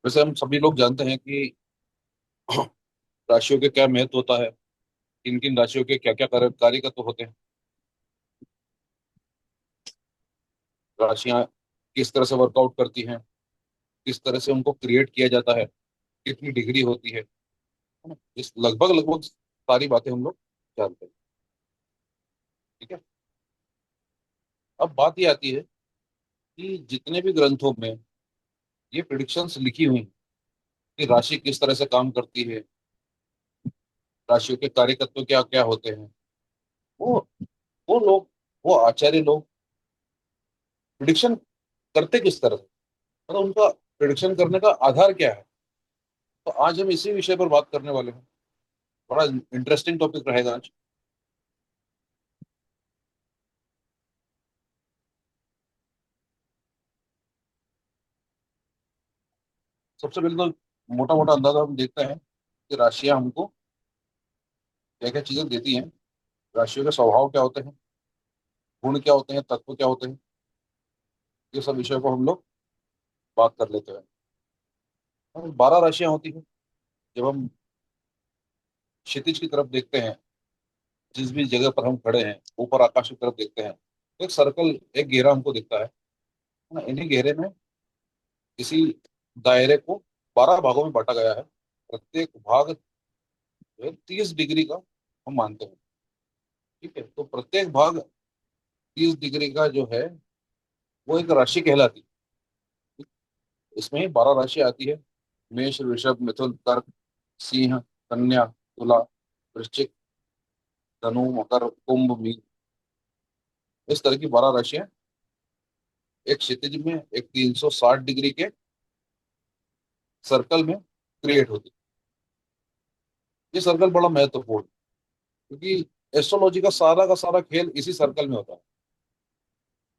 वैसे हम सभी लोग जानते हैं कि राशियों के क्या महत्व होता है, किन किन राशियों के क्या क्या कार्य तत्व होते हैं, राशियां किस तरह से वर्कआउट करती हैं, किस तरह से उनको क्रिएट किया जाता है, कितनी डिग्री होती है ना। इस लगभग लगभग सारी बातें हम लोग जानते हैं। ठीक है। अब बात ये आती है कि जितने भी ग्रंथों में ये प्रिडिक्शंस लिखी हुई हैं कि राशि किस तरह से काम करती है, राशियों के कार्य तत्व क्या क्या होते हैं, वो वो लोग, वो आचार्य लोग प्रिडिक्शन करते किस तरह से, मतलब उनका प्रिडिक्शन करने का आधार क्या है। तो आज हम इसी विषय पर बात करने वाले हैं। बड़ा इंटरेस्टिंग टॉपिक रहेगा आज। सबसे पहले तो मोटा मोटा अंदाजा हम देखते हैं कि राशियां हमको क्या क्या चीजें देती हैं, राशियों के स्वभाव क्या होते हैं, गुण क्या होते हैं, तत्व क्या होते हैं। ये सब विषयों को हम लोग बात कर लेते हैं। और 12 राशियां होती हैं। जब हम क्षितिज की तरफ देखते हैं, जिस भी जगह पर हम खड़े हैं, ऊपर आकाश की तरफ देखते हैं, तो एक सर्कल, एक घेरा हमको दिखता है ना। इन्हीं घेरे में इसी दायरे को 12 भागों में बांटा गया है। प्रत्येक भाग जो है 30 डिग्री का हम मानते हैं। ठीक है। तो प्रत्येक भाग 30 डिग्री का जो है वो एक राशि कहलाती है। इसमें ही 12 राशि आती है। मेष, वृषभ, मिथुन, कर्क, सिंह, कन्या, तुला, वृश्चिक, धनु, मकर, कुंभ, मीन। इस तरह की 12 राशियां एक क्षितिज में एक 360 डिग्री के सर्कल में क्रिएट होती है। ये सर्कल बड़ा महत्वपूर्ण है, क्योंकि एस्ट्रोलॉजी का सारा खेल इसी सर्कल में होता है।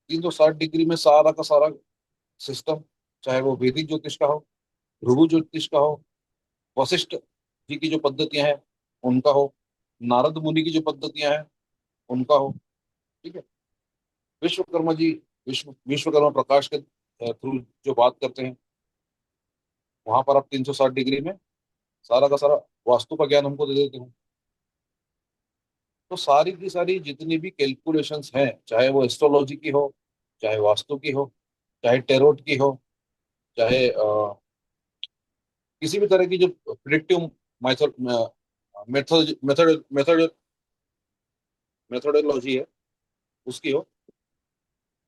360 डिग्री में सारा का सारा सिस्टम, चाहे वो वैदिक ज्योतिष का हो, भृगु ज्योतिष का हो, वशिष्ठ जी की जो पद्धतियां हैं उनका हो, नारद मुनि की जो पद्धतियां हैं उनका हो। ठीक है। विश्वकर्मा जी, विश्वकर्मा प्रकाश के थ्रू जो बात करते हैं, वहां पर आप 360 डिग्री में सारा का सारा वास्तु का ज्ञान हमको दे देते हैं। तो सारी की सारी जितनी भी कैलकुलेशंस हैं, चाहे वो एस्ट्रोलॉजी की हो, चाहे वास्तु की हो, चाहे टेरोट की हो, चाहे किसी भी तरह की जो predictive method method method method methodology है उसकी हो,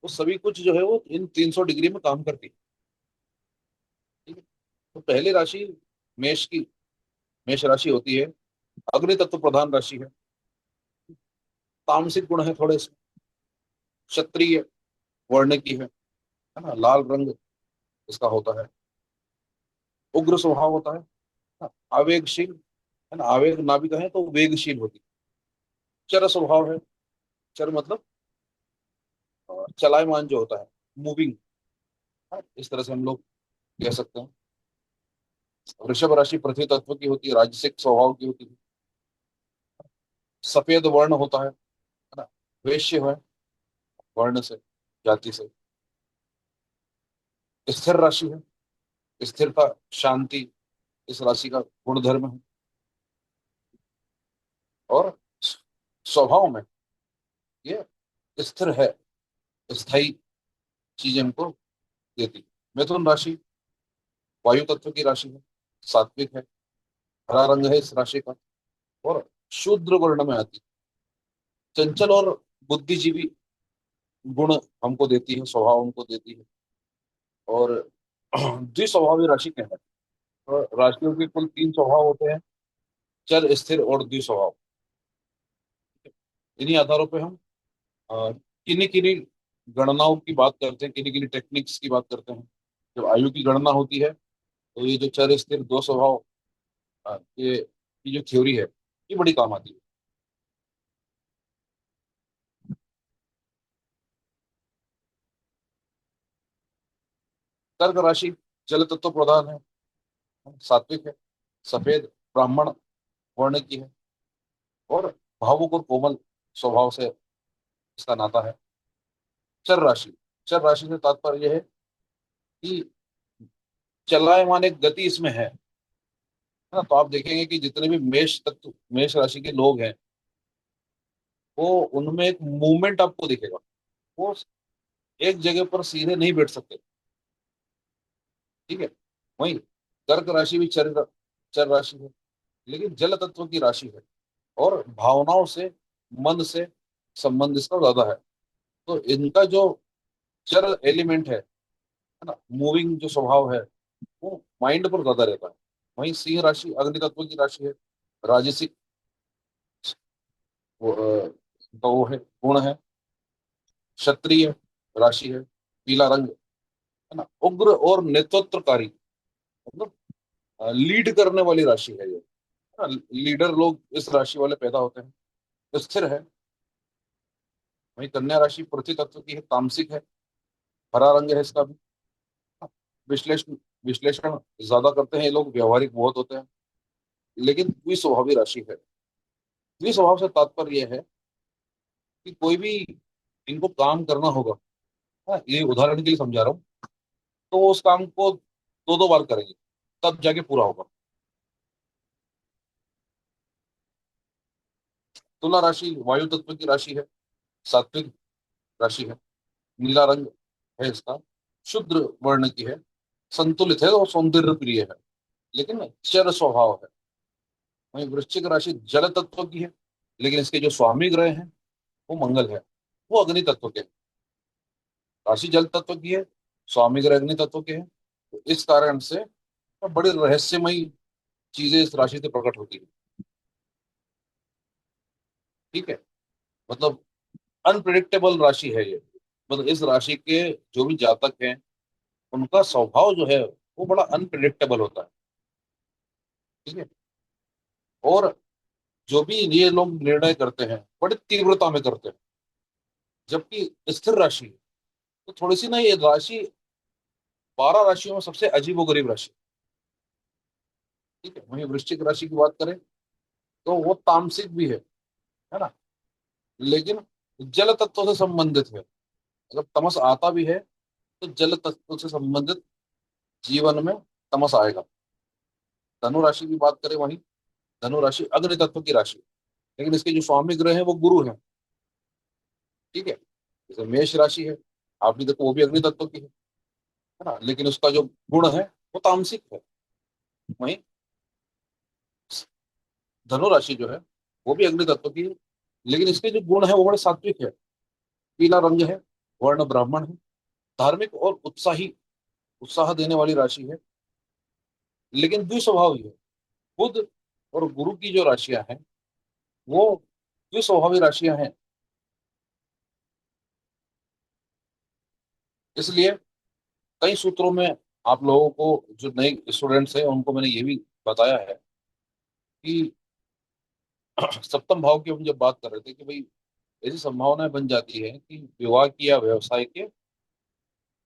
वो सभी कुछ जो है वो इन 300 डिग्री में काम करती है। ठीक है। तो पहली राशि मेष की, मेष राशि होती है, अग्नि तत्व प्रधान राशि है। तामसिक गुण है थोड़े इसमें, क्षत्रिय वर्ण की है ना। लाल रंग इसका होता है, उग्र स्वभाव होता है ना? आवेगशील है ना, आवेग नाभिक है तो वेगशील होती है। चर स्वभाव है, चर मतलब चलायमान जो होता है, मूविंग, इस तरह से हम लोग कह सकते हैं। वृषभ राशि पृथ्वी तत्व की होती है, राजसिक स्वभाव की होती है। सफेद वर्ण होता है ना, वैश्य है वर्ण से, जाति से। स्थिर राशि है, स्थिरता, शांति इस राशि का गुणधर्म है। और स्वभाव में ये स्थिर है, स्थायी चीजें हमको देती है। मिथुन राशि वायु तत्व की राशि है, सात्विक है, हरा रंग है इस राशि का, और शूद्र वर्ण में आती है। चंचल और बुद्धिजीवी गुण हमको देती है, स्वभाव हमको देती है। और द्विस्वभावी राशि कहलाती है। और राशियों के कुल 3 स्वभाव होते हैं, चर, स्थिर और द्विस्वभाव। इन्हीं आधारों पे हम किन्हीं किन्हीं गणनाओं की बात करते हैं, किन्हीं किन्हीं टेक्निक्स की बात करते हैं। जब आयु की गणना होती है तो ये जो चर, स्थिर, दो स्वभाव, ये जो थ्योरी है ये बड़ी काम आती है। कर्क राशि जल तत्व प्रधान है, सात्विक है, सफेद ब्राह्मण वर्ण की है, और भावुक और कोमल स्वभाव से इसका नाता है। चर राशि, चर राशि से तात्पर्य यह है कि चलायमान एक गति इसमें है ना। तो आप देखेंगे कि जितने भी मेष तत्व, मेष राशि के लोग हैं, वो उनमें एक मूवमेंट आपको दिखेगा। वो एक जगह पर सीधे नहीं बैठ सकते। ठीक है। वहीं कर्क राशि भी चर चर राशि है, लेकिन जल तत्व की राशि है, और भावनाओं से, मन से संबंध इसका ज्यादा है। तो इनका जो चर एलिमेंट है ना, मूविंग जो स्वभाव है, वो माइंड पर ज्यादा रहता है। वहीं सिंह राशि अग्नि तत्व की राशि है, राजसिक का वो है, गुण है, क्षत्रिय राशि है, पीला रंग है ना, उग्र और नेतृत्वकारी, मतलब लीड करने वाली राशि है ये, है ना। लीडर लोग इस राशि वाले पैदा होते हैं। स्थिर है। वहीं कन्या राशि पृथ्वी तत्व की है, तामसिक है, हरा रंग है इसका भी। विश्लेषण विश्लेषण ज्यादा करते हैं ये लोग, व्यवहारिक बहुत होते हैं, लेकिन द्विस्वभावी राशि है। द्विस्वभाव से तात्पर्य यह है कि कोई भी इनको काम करना होगा, हाँ, ये उदाहरण के लिए समझा रहा हूँ, तो वो उस काम को दो दो बार करेंगे, तब जाके पूरा होगा। तुला राशि वायु तत्व की राशि है, सात्विक राशि है, नीला रंग है इसका, शुद्र वर्ण की है, संतुलित है और सौंदर्य प्रिय है, लेकिन चर स्वभाव है। वहीं वृश्चिक राशि जल तत्व की है, लेकिन इसके जो स्वामी ग्रह हैं वो मंगल है, वो अग्नि तत्व के हैं। राशि जल तत्व की है, स्वामी ग्रह अग्नि तत्व के हैं। तो इस कारण से बड़ी रहस्यमयी चीजें इस राशि से प्रकट होती है। ठीक है। मतलब अनप्रिडिक्टेबल राशि है ये। मतलब इस राशि के जो भी जातक हैं, उनका स्वभाव जो है वो बड़ा अनप्रिडिक्टेबल होता है। ठीक है। और जो भी ये लोग निर्णय करते हैं, बड़ी तीव्रता में करते हैं। जबकि स्थिर राशि, तो थोड़ी सी ना ये राशि 12 राशियों में सबसे अजीबोगरीब राशि। ठीक है। वहीं वृश्चिक राशि की बात करें, तो वो तामसिक भी है ना, लेकिन जल तत्व से संबंधित है। अगर तमस आता भी है, तो जल तत्व से संबंधित जीवन में तमस आएगा। धनु राशि की बात करें, वहीं धनु राशि अग्नि तत्व की राशि, लेकिन इसके जो स्वामी ग्रह है वो गुरु है। ठीक है। जैसे मेष राशि है, आप भी देखो, वो भी अग्नि तत्व की है ना, लेकिन उसका जो गुण है वो तामसिक है। वहीं धनु राशि जो है वो भी अग्नि तत्व की है, लेकिन इसके जो गुण है वो बड़े सात्विक है। पीला रंग है, वर्ण ब्राह्मण है, धार्मिक और उत्साही, उत्साह देने वाली राशि है, लेकिन द्विस्वभावी है। बुध और गुरु की जो राशियां हैं, वो द्विस्वभावी राशियां हैं। इसलिए कई सूत्रों में आप लोगों को, जो नए स्टूडेंट्स हैं, उनको मैंने ये भी बताया है कि सप्तम भाव की हम जब बात कर रहे थे कि भाई ऐसी संभावनाएं बन जाती है कि विवाह की या व्यवसाय के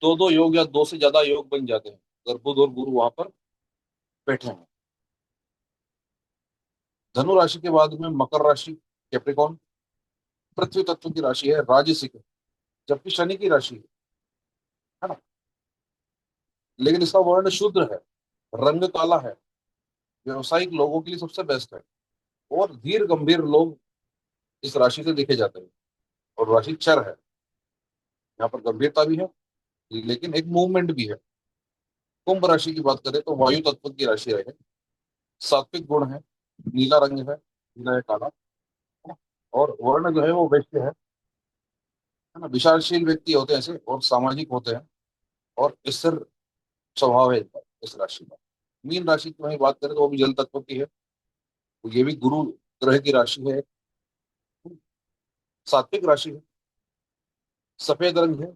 दो दो योग या दो से ज्यादा योग बन जाते हैं, अगर बुध और गुरु वहां पर बैठे हैं। धनु राशि के बाद में मकर राशि, कैप्रिकॉन, पृथ्वी तत्व की राशि है, राजसिक है, जबकि शनि की राशि है ना, लेकिन इसका वर्ण शूद्र है, रंग काला है, व्यवसायिक लोगों के लिए सबसे बेस्ट है, और धीर गंभीर लोग इस राशि से देखे जाते हैं। और राशि चर है, यहाँ पर गंभीरता भी है, लेकिन एक मूवमेंट भी है। कुंभ राशि की बात करें तो वायु तत्व की राशि है, सात्विक गुण है, नीला रंग है, नीला है, काला है ना? और वर्ण जो है वो वैश्य है ना। विचारशील व्यक्ति होते हैं ऐसे, और सामाजिक होते हैं, और स्थिर स्वभाव है इनका, इस राशि का। मीन राशि की वही बात करें तो वो भी जल तत्व की है, तो ये भी गुरु ग्रह की राशि है, सात्विक राशि है, सफेद रंग है,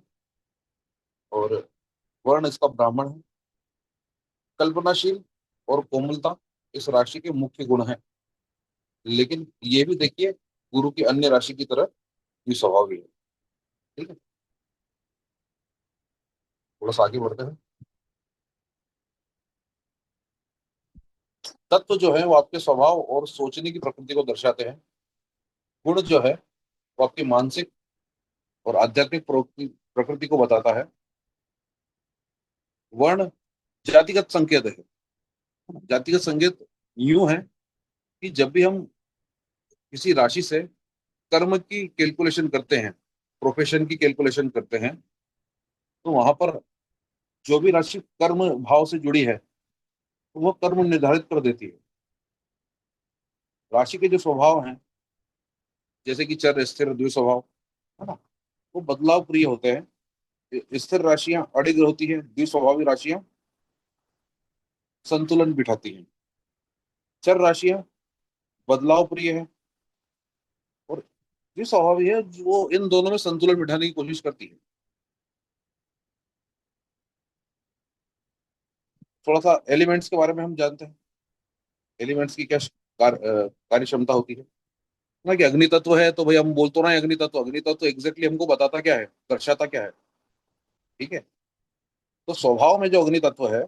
और वर्ण इसका ब्राह्मण है। कल्पनाशील और कोमलता इस राशि के मुख्य गुण हैं, लेकिन ये भी देखिए, गुरु की अन्य राशि की तरह ये स्वभाव भी है। ठीक है। थोड़ा सा आगे बढ़ते हैं। तत्व जो है वो आपके स्वभाव और सोचने की प्रकृति को दर्शाते हैं। गुण जो है वो आपकी मानसिक और आध्यात्मिक प्रकृति प्रकृति को बताता है। वर्ण जातिगत संकेत है। जातिगत संकेत यूं है कि जब भी हम किसी राशि से कर्म की कैलकुलेशन करते हैं, प्रोफेशन की कैलकुलेशन करते हैं, तो वहां पर जो भी राशि कर्म भाव से जुड़ी है तो वो कर्म निर्धारित कर देती है। राशि के जो स्वभाव हैं, जैसे कि चर स्थिर द्वि स्वभाव, है ना, वो बदलाव प्रिय होते हैं। स्थिर राशियां अडिग होती है, द्विस्वभावी राशियां संतुलन बिठाती हैं। चर राशियां बदलाव प्रिय है, और द्विस्वभावी है जो वो इन दोनों में संतुलन बिठाने की कोशिश करती है। थोड़ा सा एलिमेंट्स के बारे में हम जानते हैं। एलिमेंट्स की क्या कार्य क्षमता होती है ना, कि अग्नि तत्व है तो भाई हम बोल तो रहे हैं अग्नि तत्व, अग्नि तत्व एग्जैक्टली हमको बताता क्या है, दर्शाता क्या है। ठीक है। तो स्वभाव में जो अग्नि तत्व है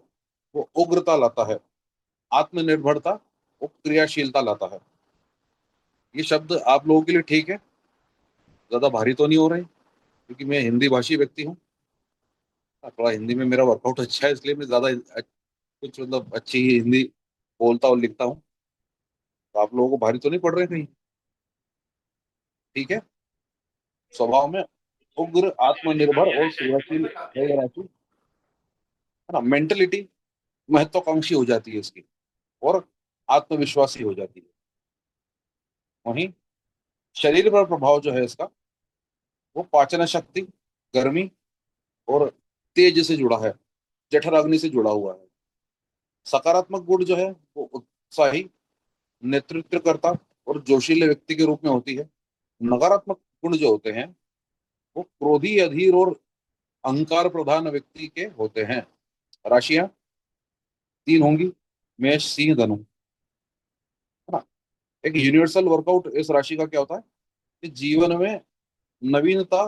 वो उग्रता लाता है, आत्मनिर्भरता, वो क्रियाशीलता लाता है। ये शब्द आप लोगों के लिए ठीक है, ज्यादा भारी तो नहीं हो रहे, क्योंकि मैं हिंदी भाषी व्यक्ति हूँ। थोड़ा हिंदी में मेरा वर्कआउट अच्छा है, इसलिए मैं ज्यादा कुछ मतलब अच्छी ही हिंदी बोलता और लिखता हूँ। तो आप लोगों को भारी तो नहीं पड़ रहे कहीं? ठीक है। स्वभाव में उग्र, आत्मनिर्भर और क्रियाशील है ये राशि, है ना। मेंटलिटी महत्वाकांक्षी हो जाती है इसकी, और आत्मविश्वासी हो जाती है। वहीं शरीर पर प्रभाव जो है इसका, वो पाचन शक्ति, गर्मी और तेज से जुड़ा है, जठर अग्नि से जुड़ा हुआ है। सकारात्मक गुण जो है वो उत्साही, नेतृत्वकर्ता और जोशीले व्यक्ति के रूप में होती है। नकारात्मक गुण जो होते हैं वो क्रोधी, अधीर और अहंकार प्रधान व्यक्ति के होते हैं। राशियां तीन होंगी, मेष, सिंह, धनु, है ना। एक यूनिवर्सल वर्कआउट इस राशि का क्या होता है कि जीवन में नवीनता,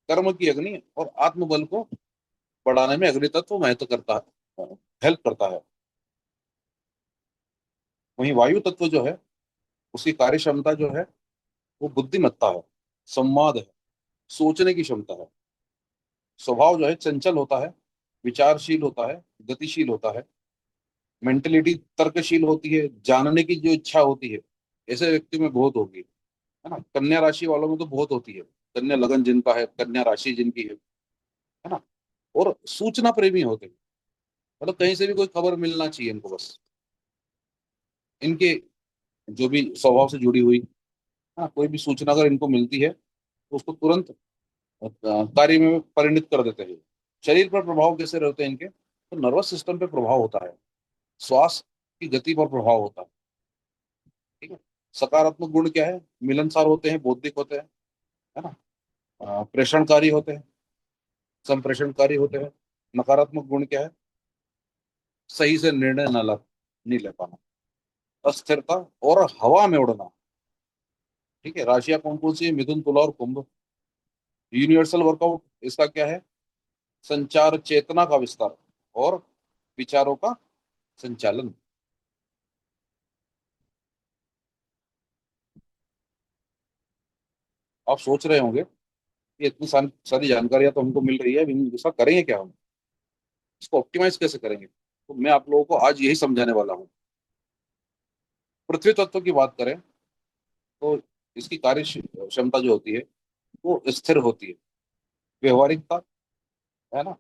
कर्म की अग्नि और आत्मबल को बढ़ाने में अग्नि तत्व महत्व करता है, हेल्प करता है। वहीं वायु तत्व जो है उसकी कार्य क्षमता जो है वो बुद्धिमत्ता है, संवाद है, सोचने की क्षमता है। स्वभाव जो है चंचल होता है, विचारशील होता है, गतिशील होता है। मेंटलिटी तर्कशील होती है, जानने की जो इच्छा होती है ऐसे व्यक्ति में बहुत होगी, है ना। कन्या राशि वालों में तो बहुत होती है। कन्या लगन जिनका है, कन्या राशि जिनकी है ना, और सूचना प्रेमी होते हैं। मतलब कहीं से भी कोई खबर मिलना चाहिए इनको बस, इनके जो भी स्वभाव से जुड़ी हुई, हाँ, कोई भी सूचना अगर इनको मिलती है तो उसको तुरंत कार्य में परिणित कर देते हैं। शरीर पर प्रभाव कैसे रहते हैं इनके, तो नर्वस सिस्टम पे प्रभाव होता है, श्वास की गति पर प्रभाव होता है। ठीक है। सकारात्मक गुण क्या है, मिलनसार होते हैं, बौद्धिक होते हैं, है ना, प्रेषणकारी होते हैं, संप्रेषणकारी होते हैं। नकारात्मक गुण क्या है, सही से निर्णय नहीं ले पाना, अस्थिरता और हवा में उड़ना। ठीक है। राशियां कौन कौन सी है, मिथुन, तुला और कुंभ। यूनिवर्सल वर्कआउट इसका क्या है, संचार, चेतना का विस्तार और विचारों का संचालन। आप सोच रहे होंगे कि इतनी सारी जानकारियां तो हमको मिल रही है, अभी इसका करेंगे क्या हम, इसको ऑप्टिमाइज कैसे करेंगे, तो मैं आप लोगों को आज यही समझाने वाला हूँ। पृथ्वी तत्व की बात करें तो इसकी कार्य क्षमता जो होती है वो स्थिर होती है। व्यवहारिकता, है ना,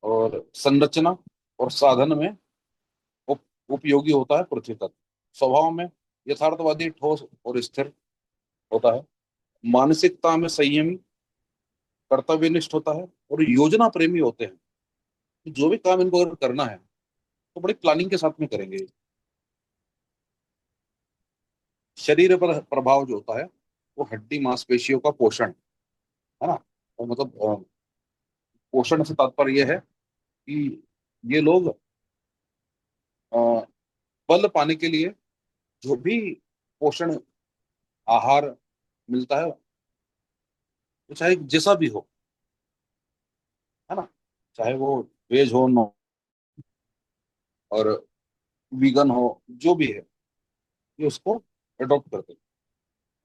और संरचना और साधन में उपयोगी होता है पृथ्वी तत्व। स्वभाव में यथार्थवादी, ठोस और स्थिर होता है। मानसिकता में संयमी, कर्तव्यनिष्ठ होता है, और योजना प्रेमी होते हैं। जो भी काम इनको अगर करना है तो बड़ी प्लानिंग के साथ में करेंगे। शरीर पर प्रभाव जो होता है वो हड्डी मांसपेशियों का पोषण, है ना। और मतलब पोषण से तात्पर्य यह है कि ये लोग अ, बल पाने के लिए जो भी पोषण आहार मिलता है, वो चाहे जैसा भी हो, है ना, चाहे वो वेज हो, नो, और वीगन हो, जो भी है, ये उसको अडॉप्ट करते हैं,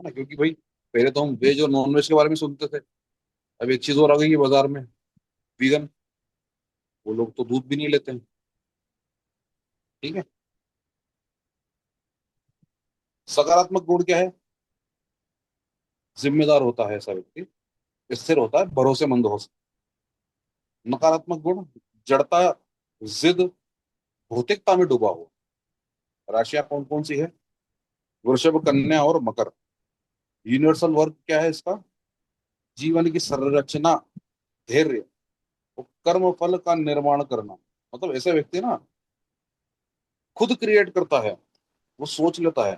है ना। क्योंकि भाई पहले तो हम वेज और नॉन वेज के बारे में सुनते थे, अब एक चीज और आ गई है बाजार में, वीगन। वो लोग तो दूध भी नहीं लेते हैं, ठीक है। सकारात्मक गुण क्या है? जिम्मेदार होता है ऐसा व्यक्ति, स्थिर होता है, भरोसेमंद हो सकता है। नकारात्मक गुण, जड़ता, जिद, भौतिकता में डूबा हुआ। राशियां कौन कौन सी है? वृषभ, कन्या और मकर। यूनिवर्सल वर्क क्या है इसका? जीवन की संरचना, धैर्य और कर्म फल का निर्माण करना। मतलब ऐसा व्यक्ति ना खुद क्रिएट करता है, वो सोच लेता है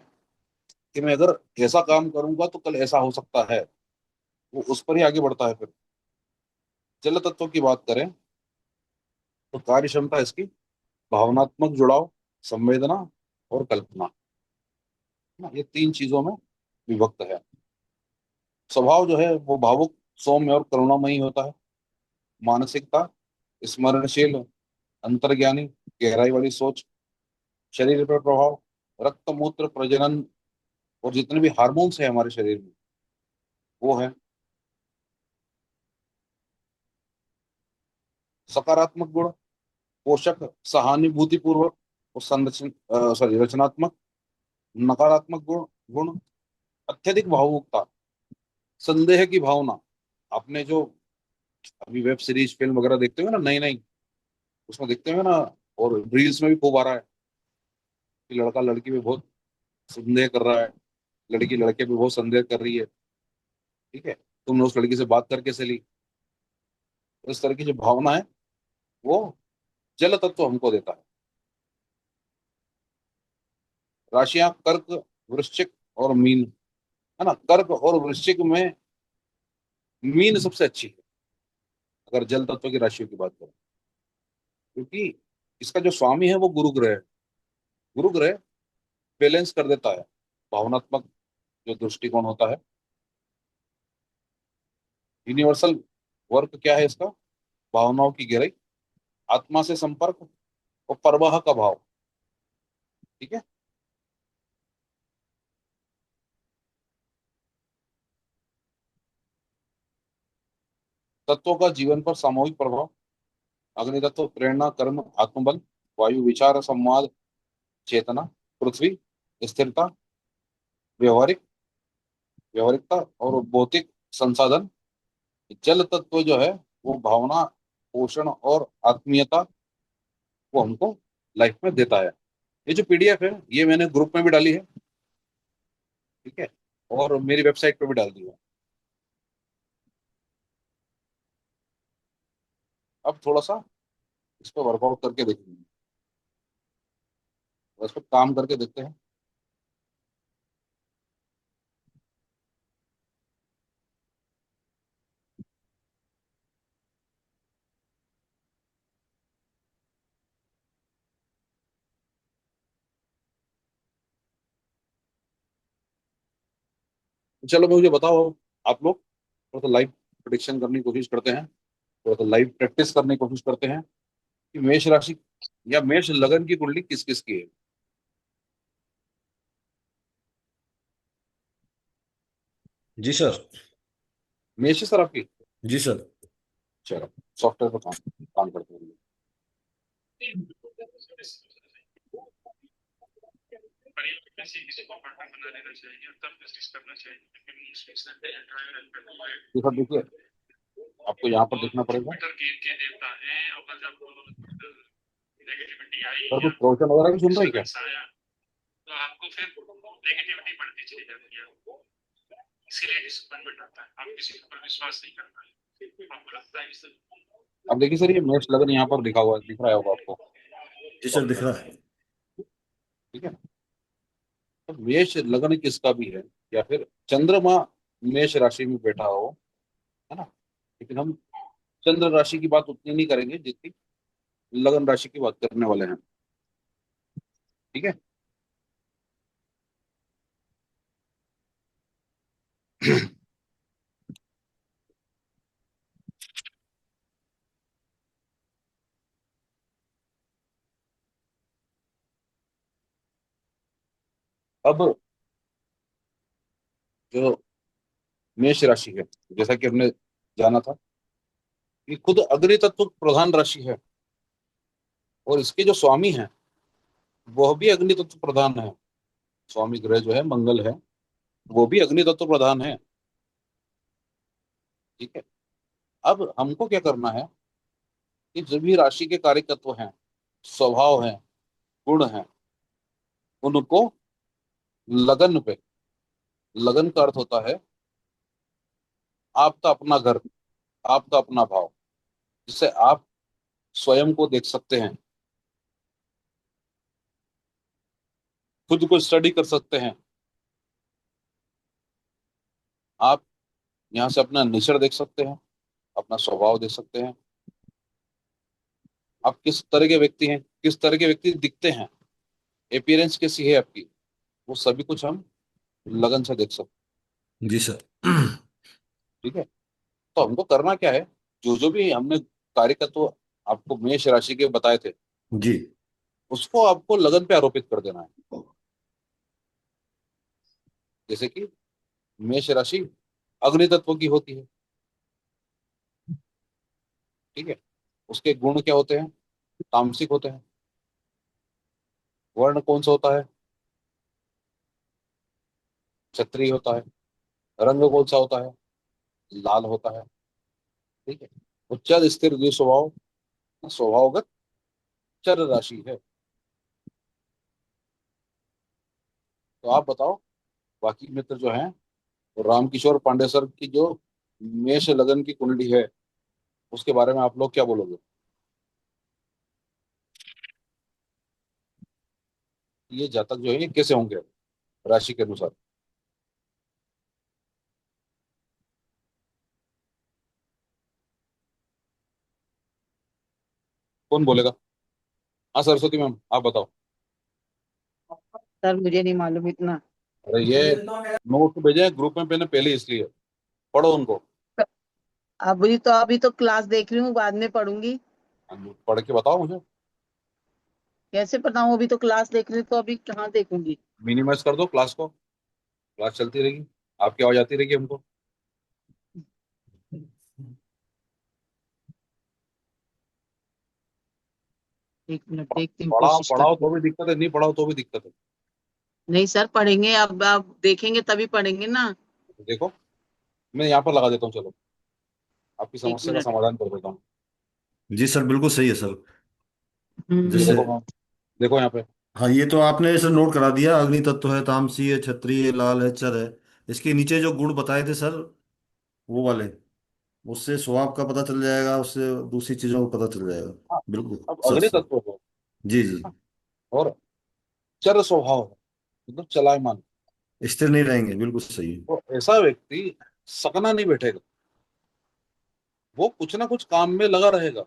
कि मैं अगर ऐसा काम करूंगा तो कल ऐसा हो सकता है, वो उस पर ही आगे बढ़ता है। फिर जल तत्व की बात करें तो कार्य क्षमता इसकी भावनात्मक जुड़ाव, संवेदना और कल्पना, ना ये तीन चीजों में विभक्त है। स्वभाव जो है वो भावुक, सौम्य और करुणामयी होता है। मानसिकता स्मरणशील, अंतर्ज्ञानी, गहराई वाली सोच। शरीर पर प्रभाव, रक्त मूत्र प्रजनन और जितने भी हार्मोन्स है हमारे शरीर में, वो है। सकारात्मक गुण, पोषक, सहानुभूतिपूर्वक और संरचन सॉरी रचनात्मक। नकारात्मक गुण गुण अत्यधिक भावुकता, संदेह की भावना। आपने जो अभी वेब सीरीज फिल्म वगैरह देखते हुए ना, नई नई, उसमें देखते हुए ना, और रील्स में भी खूब आ रहा है कि लड़का लड़की पे बहुत संदेह कर रहा है, लड़की लड़के पे बहुत संदेह कर रही है। ठीक है, तुमने उस लड़की से बात करके से ली। तो इस तरह की जो भावना है वो जल तत्व हमको देता है। राशियां कर्क, वृश्चिक और मीन, है ना। कर्क और वृश्चिक में मीन सबसे अच्छी है अगर जल तत्व की राशियों की बात करें, क्योंकि इसका जो स्वामी है वो गुरु ग्रह है। गुरु ग्रह बैलेंस कर देता है भावनात्मक जो दृष्टिकोण होता है। यूनिवर्सल वर्क क्या है इसका? भावनाओं की गहराई, आत्मा से संपर्क और प्रवाह का भाव। ठीक है। तत्वों का जीवन पर सामूहिक प्रभाव। अग्नि तत्व प्रेरणा, कर्म, आत्मबल। वायु विचार, संवाद, चेतना। पृथ्वी स्थिरता, व्यवहारिक व्यवहारिकता और भौतिक संसाधन। जल तत्व जो है वो भावना, पोषण और आत्मीयता वो हमको लाइफ में देता है। ये जो पीडीएफ है ये मैंने ग्रुप में भी डाली है। ठीक है, और मेरी वेबसाइट पे भी डाल दी है। अब थोड़ा सा इस पर वर्कआउट करके देखेंगे, और इस पर काम करके देखते हैं। तो चलो मुझे बताओ, आप लोग थोड़ा सा लाइव प्रोडिक्शन करने की कोशिश करते हैं, थोड़ा सा लाइव प्रैक्टिस करने की कोशिश करते हैं कि मेष राशि या मेष लगन की कुंडली किस किस की है। जी सर। मेष है सर आपकी? जी सर। चलो, सॉफ्टवेयर पर काम काम करते हैं। ये सब देखिए, आपको यहाँ पर देखना पड़ेगा। सर कुछ प्रवचन वगैरह भी सुन रहे हैं क्या? अब देखिए सर, ये मेष लगन यहाँ पर लिखा हुआ है, दिख रहा होगा आपको जी सर, दिख सॉफ्टवेयर रहा में। है। ठीक है, तो मेष लगन किसका भी है, या फिर चंद्रमा मेष राशि में बैठा हो, है ना, लेकिन हम चंद्र राशि की बात उतनी नहीं करेंगे जितनी लगन राशि की बात करने वाले हैं। ठीक है। अब जो मेष राशि है, जैसा कि हमने जाना था, ये खुद अग्नि तत्व प्रधान राशि है, और इसके जो स्वामी हैं वह भी अग्नि तत्व प्रधान है। स्वामी ग्रह जो है मंगल है, वो भी अग्नि तत्व प्रधान है। ठीक है। अब हमको क्या करना है कि जो भी राशि के कारक तत्व हैं, स्वभाव हैं, गुण हैं, उनको लगन पे, लगन का अर्थ होता है आपका अपना घर, आपका अपना भाव, जिससे आप स्वयं को देख सकते हैं, खुद को स्टडी कर सकते हैं। आप यहाँ से अपना नेचर देख सकते हैं, अपना स्वभाव देख सकते हैं, आप किस तरह के व्यक्ति हैं, किस तरह के व्यक्ति दिखते हैं, अपीयरेंस कैसी है आपकी, वो सभी कुछ हम लगन से देख सकते जी सर। हैं। ठीक है। तो हमको करना क्या है, जो जो भी हमने कार्य तत्व आपको मेष राशि के बताए थे, जी। उसको आपको लगन पे आरोपित कर देना है। जैसे कि मेष राशि अग्नि तत्व की होती है। ठीक है। उसके गुण क्या होते हैं? तामसिक होते हैं। वर्ण कौन सा होता है? क्षत्रिय होता है। रंग कौन सा होता है? लाल होता है। ठीक है। उच्चर स्थिर द्विस्वभाव, स्वभावगत चर राशि है। तो आप बताओ, बाकी मित्र जो हैं, तो रामकिशोर पांडे सर की जो मेष लगन की कुंडली है, उसके बारे में आप लोग क्या बोलोगे? ये जातक जो है ये कैसे होंगे राशि के अनुसार? कौन बोलेगा? हाँ सरस्वती मैम, आप बताओ। सर मुझे नहीं मालूम इतना। अरे ये नोट भेजे हैं ग्रुप में, मैंने पहले इसलिए पढ़ो उनको। अभी तो क्लास देख रही हूँ, बाद में पढ़ूंगी। पढ़ के बताओ मुझे। कैसे बताऊँ? अभी तो क्लास देख रही हूँ, तो अभी कहाँ देखूंगी। मिनिमाइज कर दो क्लास को, क्लास चलती रहेगी, आपकी आवाज आती रहेगी हमको। 1 मिनट देखती हूँ, पढ़ाओ कोशिश पढ़ाओ करती तो हूँ। भी दिक्कत है, नहीं पढ़ाओ तो भी दिक्कत है। नहीं सर, पढ़ेंगे। अब देखेंगे तभी पढ़ेंगे ना। देखो, मैं यहाँ पर लगा देता हूँ, चलो आपकी एक समस्या का मिनट समाधान कर देता हूँ। जी सर, बिल्कुल सही है सर। ये जैसे, देखो मैम, देखो यहाँ पे। हाँ, ये तो आपने सर नोट करा दिया। अग्नि तत्व है, तामसी है, क्षत्रिय है, लाल है, चर है। इसके नीचे जो गुण बताए थे सर, वो वाले, उससे स्वभाव का पता चल जाएगा, उससे दूसरी चीजों का पता चल जाएगा। हाँ, बिल्कुल अब सर अग्नि सर। तत्व है, जी जी। और चर स्वभाव है, मतलब चलायमान। स्थिर नहीं रहेंगे, बिल्कुल सही है। तो ऐसा व्यक्ति सकना नहीं बैठेगा, वो कुछ ना कुछ काम में लगा रहेगा।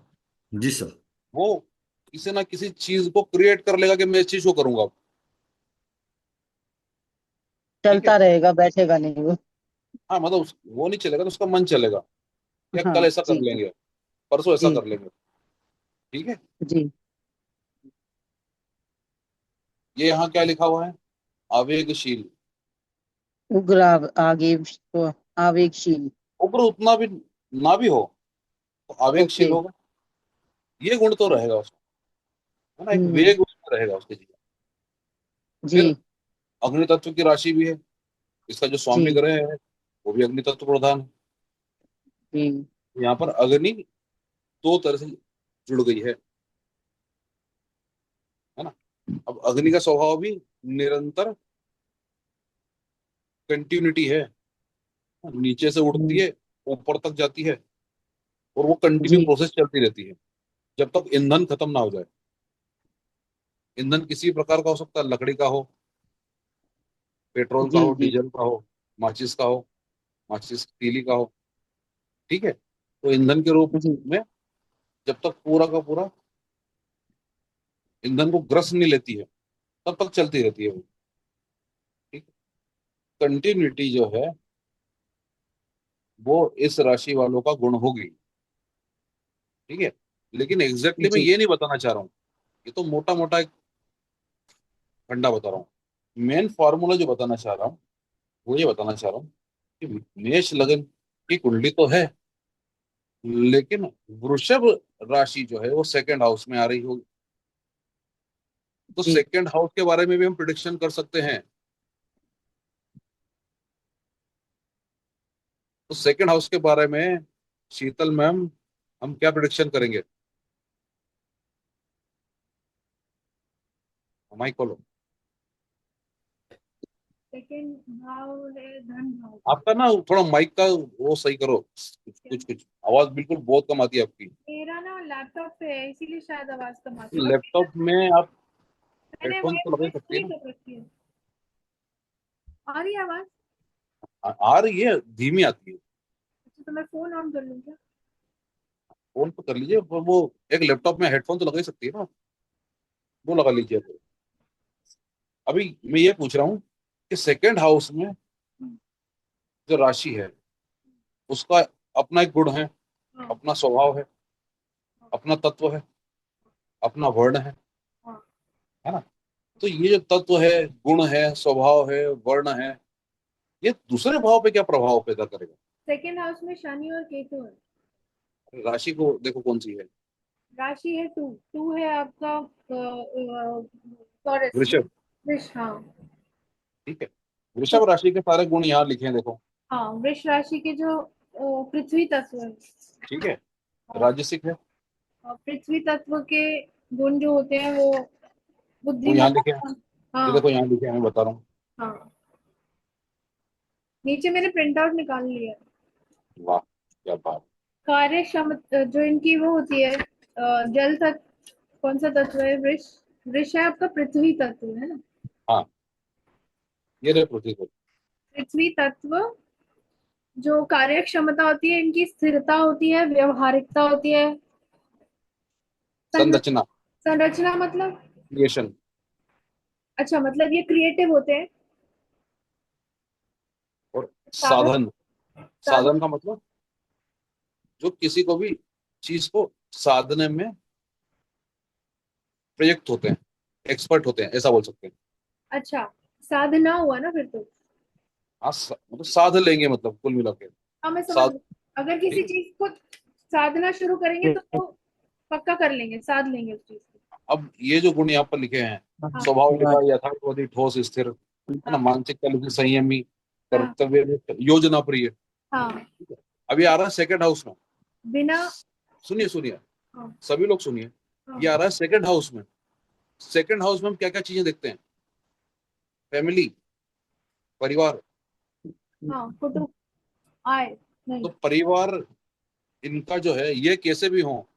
जी सर। वो किसी ना किसी चीज को क्रिएट कर लेगा कि मैं इस चीज को करूंगा। ठीक है। चलता रहेगा, बैठेगा नहीं वो। हाँ मतलब वो नहीं चलेगा तो उसका मन चलेगा, या हाँ कल ऐसा कर जी। लेंगे, परसों ऐसा जी। कर लेंगे। ठीक है। जी। ये यहाँ क्या लिखा हुआ है? आवेगशील। उग्र आगे तो आवेगशील। उग्र उतना भी ना भी हो, तो ओके। आवेगशील होगा। ये गुण तो रहेगा उसका, है ना, एक हम्म। वेग उसमें रहेगा उसके जीवन। फिर जी। अग्नि तत्व की राशि भी है, इसका जो स्वामी जी। ग्रह है वो भी अग्नि तत्व प्रधान है। जी। यहाँ पर अग्नि दो तरह से जुड़ गई है ना। अब अग्नि का स्वभाव भी निरंतर कंटिन्यूटी है, नीचे से उठती हम्म। है, ऊपर तक जाती है, और वो कंटिन्यू जी। प्रोसेस चलती रहती है जब तक ईंधन खत्म ना हो जाए। ईंधन किसी प्रकार का हो सकता है, लकड़ी का हो, पेट्रोल का जी। हो, जी। डीजल का हो, माचिस का हो, माचिस तीली का हो। ठीक है। तो ईंधन के रूप जी। में जब तक पूरा का पूरा ईंधन को ग्रस नहीं लेती है, तब तक चलती रहती है वो। ठीक है। कंटिन्यूटी जो है वो इस राशि वालों का गुण होगी। ठीक है। लेकिन एग्जैक्टली मैं जी। ये नहीं बताना चाह रहा हूँ, ये तो मोटा मोटा एक फंडा बता रहा हूँ। मेन फॉर्मूला जो बताना चाह रहा हूँ, वो ये बताना चाह रहा हूँ कि मेष लगन की कुंडली तो है, लेकिन वृषभ राशि जो है वो सेकंड हाउस में आ रही होगी। तो जी। सेकंड हाउस के बारे में भी हम प्रिडिक्शन कर सकते हैं। तो सेकंड हाउस के बारे में शीतल मैम हम क्या प्रिडिक्शन करेंगे? माइक खोलो। सेकंड भाव है धन भाव। आपका ना थोड़ा माइक का वो सही करो, कुछ आवाज बिल्कुल बहुत कम आती है आपकी। मेरा ना लैपटॉप पे है इसीलिए शायद आवाज कम आती है। लैपटॉप में आप मैंने हेडफोन तो लगा ही वॉइस सकती है पूरी ना। कर रखी है। आ रही है आवाज? आ रही है, धीमी आती है। अच्छा तो मैं फोन ऑन कर लूँ क्या? फोन तो कर लीजिए, पर वो एक लैपटॉप में हेडफोन तो लगा ही सकती है ना, वो लगा लीजिए। तो अभी मैं ये पूछ रहा हूँ कि सेकंड हाउस में जो राशि है उसका अपना एक गुण है, हाँ अपना स्वभाव है, अपना तत्व है, अपना वर्ण हाँ। है ना? तो ये जो तत्व है, गुण है, स्वभाव है, वर्ण है, ये दूसरे भाव पे क्या प्रभाव पैदा करेगा? सेकंड हाउस में शनि और केतु है। राशि को देखो कौन सी है। राशि है टू। टू है आपका टॉरस। वृषभ। वृष, हाँ। ठीक है, तो वृषभ राशि के सारे गुण यहाँ लिखे हैं, देखो। हाँ, वृष राशि के जो पृथ्वी तत्व है। ठीक है, हाँ, राजसिक है, पृथ्वी तत्व के गुण जो होते हैं वो वो यहाँ लिखे हैं। बुद्धिमत्ता। ये हाँ देखो यहाँ लिखे हैं, मैं बता रहा हूँ। हाँ। नीचे मैंने प्रिंट आउट निकाल लिया है। वाह, क्या बात। कार्य क्षमता जो इनकी वो होती है, जल तत्व। कौन सा तत्व है? वृष। वृष है आपका पृथ्वी तत्व, है ना? हाँ, ये रहे पृथ्वी को। पृथ्वी तत्व जो कार्य क्षमता होती है, इनकी स्थिरता होती है, व्यवहारिकता होती है। संर- संरचना, संरचना मतलब? क्रिएशन। अच्छा, मतलब ये क्रिएटिव होते हैं। और साधन। साधन, साधन। साधन का मतलब जो किसी को भी चीज को साधने में प्रयुक्त होते हैं, एक्सपर्ट होते हैं, ऐसा बोल सकते हैं। अच्छा, साधना हुआ ना फिर तो। हाँ, मतलब साध लेंगे, मतलब कुल मिला के हाँ मैं समझ साध। गई। अगर किसी ठीक चीज को साधना शुरू करेंगे है, तो वो पक्का कर लेंगे, साध लेंगे उस चीज को। अब ये जो गुण यहाँ पर लिखे हैं, हाँ स्वभाव लिखा है यथार्थवादी, ठोस, स्थिर, है ना, हाँ मानसिकता लिखी संयमी, हाँ कर्तव्य, योजना प्रिय। हाँ। अभी आ रहा है सेकंड हाउस में। बिना। सुनिए सुनिए, हाँ सभी लोग सुनिए। ये आ हाँ रहा है सेकंड हाउस में। सेकंड हाउस में हम क्या क्या चीजें देखते हैं? फैमिली, परिवार। हाँ। कुटुंब। आय। तो नहीं। परिवार इनका जो है, ये कैसे भी हो,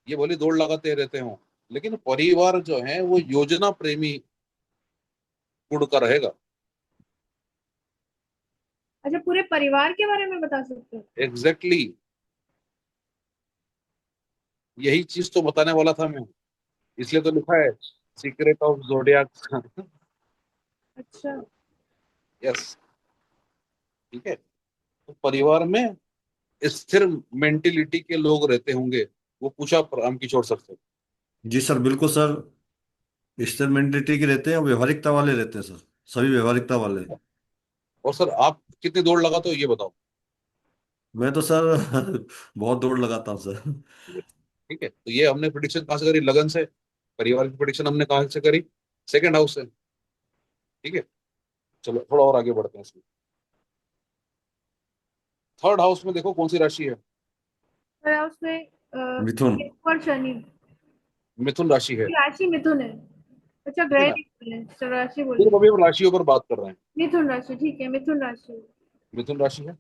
ये भले दौड़ लगाते रहते हो, लेकिन परिवार जो है वो योजना प्रेमी गुण का रहेगा। अच्छा, पूरे परिवार के बारे में बता सकते हो? एग्जैक्टली exactly, यही चीज तो बताने वाला था मैं, इसलिए तो लिखा है सीक्रेट ऑफ जोडियाक। अच्छा। यस। ठीक है, तो परिवार में स्थिर मेंटेलिटी के लोग रहते होंगे, वो पूछा राम किशोर सर से। जी सर, बिल्कुल सर। स्थिर मेंटेलिटी के रहते हैं और व्यवहारिकता वाले रहते हैं सर। सभी व्यवहारिकता वाले हैं। और सर आप कितनी दौड़ लगाते हो, ये बताओ। मैं तो सर बहुत दौड़ लगाता हूँ सर। ठीक है, तो ये हमने प्रिडिक्शन कहाँ से करी? लगन से। परिवार की प्रिडिक्शन हमने कहाँ से करी? सेकंड हाउस से। ठीक है, चलो थोड़ा और आगे बढ़ते हैं इसमें। थर्ड हाउस में देखो कौन सी राशि है। पर उसमें मिथुन। केतु और शनि। मिथुन राशि है। राशि मिथुन है। अच्छा, ठीक है ग्रह ना? नहीं बोले, चलो राशि बोलिए। सिर्फ अभी हम राशियों पर बात कर रहे हैं। मिथुन राशि, ठीक है, मिथुन राशि। मिथुन राशि है।